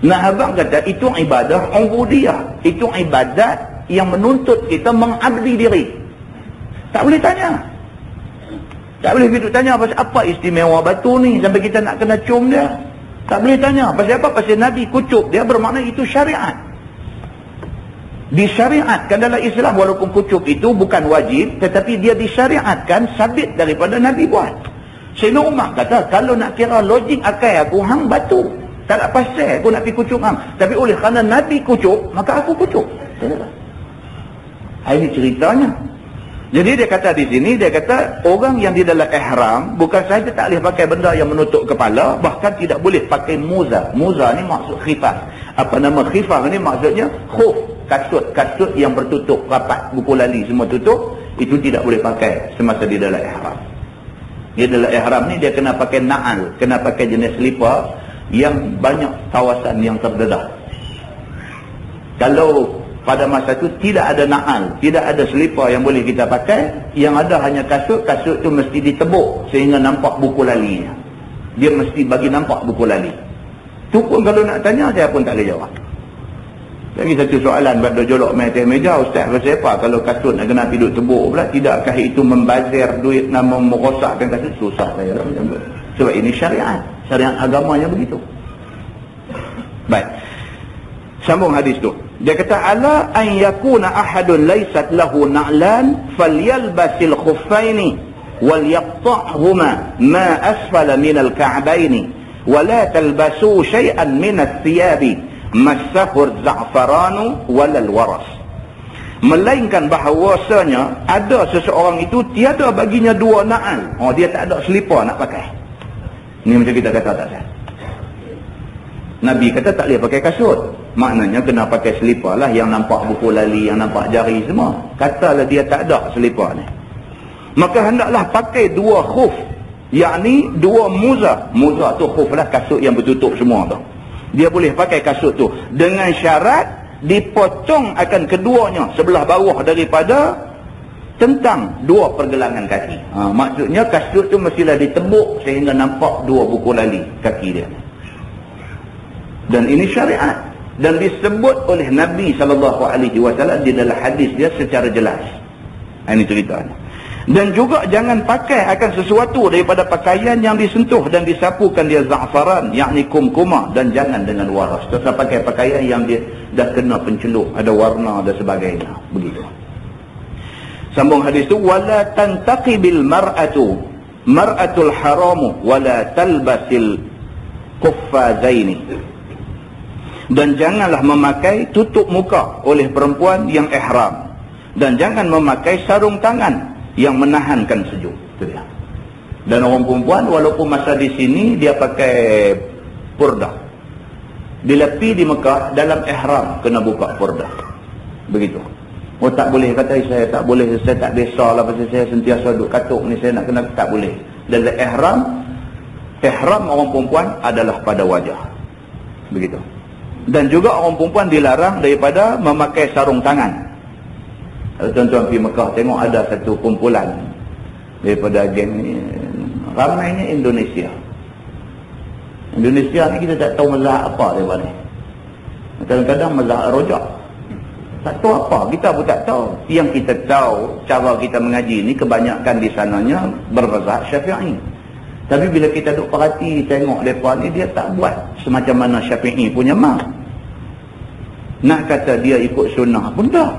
Nah abang kata itu ibadah ubudiyah. Itu ibadat yang menuntut kita mengabdi diri. Tak boleh tanya. Tak boleh kita tanya pasal apa istimewa batu ni sampai kita nak kena cium dia. Tak boleh tanya pasal apa, pasal Nabi kucuk dia, bermakna itu syariat. Disyariatkan dalam Islam, walaupun kucuk itu bukan wajib, tetapi dia disyariatkan, sabit daripada Nabi buat. Sayyidina Umar kata kalau nak kira logik akal aku, hang batu. Tak nak pasal aku nak pergi kucuk hang. Tapi oleh kerana Nabi kucuk, maka aku kucuk. Ini ceritanya. Jadi dia kata di sini, dia kata orang yang di dalam ihram bukan sahaja tak boleh pakai benda yang menutup kepala, bahkan tidak boleh pakai muza. Muza ni maksud khifah. Apa nama khifah ni maksudnya khuf, kasut yang bertutup rapat, buku lali semua tutup, itu tidak boleh pakai semasa di dalam ihram. Di dalam ihram ni dia kena pakai na'al, kena pakai jenis selipar yang banyak kawasan yang terdedah. Kalau pada masa itu tidak ada na'al, tidak ada selipar yang boleh kita pakai, yang ada hanya kasut tu mesti ditebuk sehingga nampak buku lalinya. Dia mesti bagi nampak buku lali. Tu pun kalau nak tanya, saya pun tak boleh jawab. Lagi satu soalan buat dojolok main atas meja, Ustaz rasa apa kalau kasut nak kena tidur tebuk pula, tidakkah itu membazir duit, nama merosakkan kasut? Susah saya lah macam tu. Sebab ini syariat agama yang begitu. Baik, sambung hadis tu. Dia kata ala an yakuna ahadun laysat lahu na'lan falyalbasil khuffaini wal yaqta'huma ma asfala min al-ka'baini wa la talbasu shay'an min ath-thiyabi massahur za'faranu walal waras. Melainkan bahawasanya ada seseorang itu tiada baginya dua na'al. Dia tak ada selipar nak pakai. Ni macam kita kata tak sah. Nabi kata tak boleh pakai kasut. Maknanya kena pakai selipar lah yang nampak buku lali, yang nampak jari semua. Katalah dia tak ada selipar ni. Maka hendaklah pakai dua khuf. Yakni dua muza. Muza tu khuf lah, kasut yang bertutup semua tu. Dia boleh pakai kasut tu. Dengan syarat dipotong akan keduanya sebelah bawah daripada tentang dua pergelangan kaki. Maksudnya kasut tu mestilah ditebuk sehingga nampak dua buku lali kaki dia. Dan ini syariat. Dan disebut oleh Nabi SAW di dalam hadis dia secara jelas. Ini ceritanya. Dan juga jangan pakai akan sesuatu daripada pakaian yang disentuh dan disapukan dia za'faran, yakni kumkumah, dan jangan dengan waras. Tetap pakai pakaian yang dia dah kena pencelup, ada warna dan sebagainya. Begitu. Sambung hadis tu, wala tantaqibil mar'atul haramu wala talbasil quffazaini. Dan janganlah memakai tutup muka oleh perempuan yang ihram, dan jangan memakai sarung tangan yang menahankan sejuk. Itu dia. Dan orang perempuan walaupun masa di sini dia pakai purdah, bila pergi di Mekah dalam ihram kena buka purdah. Begitu. Tak boleh kata saya tak boleh, saya tak biasa lah pasal saya sentiasa duduk katuk ni, saya nak kena, tak boleh. Dalam ihram orang perempuan adalah pada wajah. Begitu. Dan juga orang perempuan dilarang daripada memakai sarung tangan. Tuan-tuan pergi Mekah tengok ada satu kumpulan daripada geng ni, ramainya Indonesia. Indonesia ni kita tak tahu mazhab apa dia ni. Kadang-kadang mazhab rojak. Tak tahu apa, kita pun tak tahu. Yang kita tahu cara kita mengaji ni kebanyakan di sananya bermazhab Syafi'i. Tapi bila kita duk perhati tengok mereka ni, dia tak buat semacam mana Syafi'i punya mak. Nak kata dia ikut sunnah pun tak.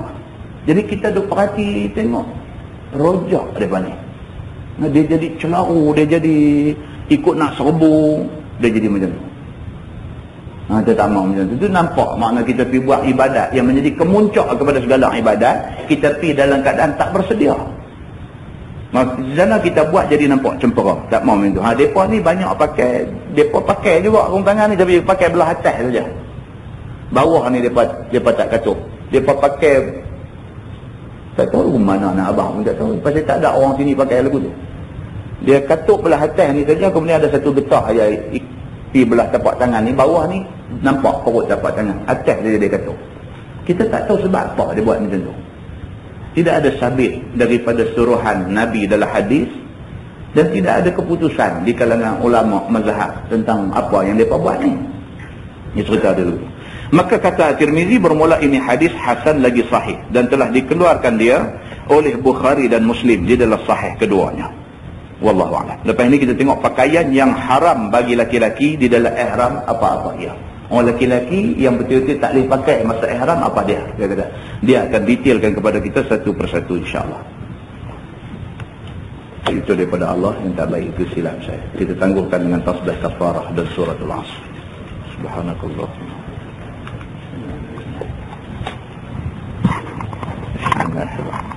Jadi kita duk perhati tengok rojak mereka ni. Dia jadi celaru, dia jadi ikut nak serbu, dia jadi macam tu. Dia tak mahu macam tu. Itu nampak makna kita pergi buat ibadat yang menjadi kemuncak kepada segala ibadat, kita pergi dalam keadaan tak bersedia. Di sana kita buat jadi nampak cempera, tak mahu macam tu. Mereka ni banyak pakai, mereka pakai juga sarung tangan ni, tapi pakai belah atas saja. Bawah ni mereka tak katuk. Mereka pakai, tak tahu mana nak abang pun tak tahu. Pasal tak ada orang sini pakai lagu tu. Dia katuk belah atas ni saja, kemudian ada satu getah dia di belah tapak tangan ni, bawah ni nampak perut tapak tangan, atas dia katuk. Kita tak tahu sebab apa dia buat macam tu. Tidak ada sabit daripada suruhan Nabi dalam hadis, dan tidak ada keputusan di kalangan ulama mazhab tentang apa yang mereka buat ni. Ini cerita dulu. Maka kata Tirmizi, bermula ini hadis hasan lagi sahih, dan telah dikeluarkan dia oleh Bukhari dan Muslim di dalam sahih keduanya. Wallahu a'lam. Lepas ini kita tengok pakaian yang haram bagi laki-laki di dalam ihram apa-apa ia. Orang laki-laki yang betul-betul tak boleh pakai masa ihram apa dia? Dia kata, dia akan detailkan kepada kita satu persatu insya-Allah. Itu daripada Allah, yang tak baik itu silap saya. Kita tangguhkan dengan tasbih kafarah dan suratul Asr. Subhanakallah. Bismillahirrahmanirrahim.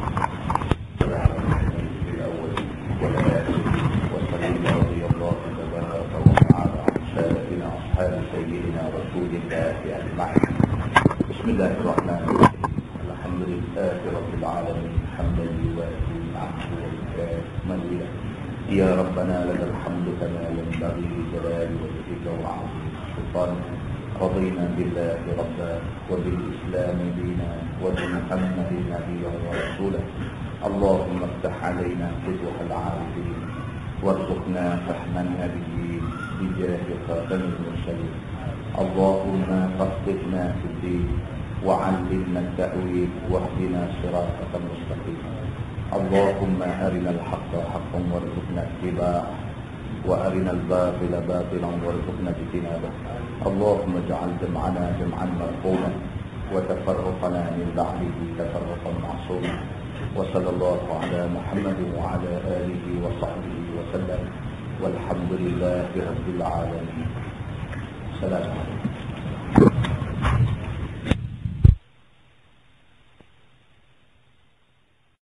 Bismillahirrahmanirrahim. Alhamdulillahi rabbil alamin. Hamdan yuwaffi ni'amahu wa yukafi. Ya Rabbana lakal hamdu kama yanbaghi li jalali wajhika wa 'azimi sultanika. رضينا بالله ربا وبالإسلام دينا وبمحمد نبيا ورسولا. اللهم افتح علينا فتوح العارفين وارزقنا فهم النبيين بجاه خاتم المرسلين. اللهم فقهنا في الدين وعلمنا التأويل واهدنا صراطك المستقيم. اللهم أرنا الحق حقا وارزقنا اتباعه وأرنا الباطل باطلا وارزقنا اجتنابه. اللهم اجعل جمعنا جمعا مرحوما وتفرقنا من بعده تفرقا معصوما. وصلى الله على محمد وعلى آله وصحبه وسلم والحمد لله رب العالمين. السلام عليكم.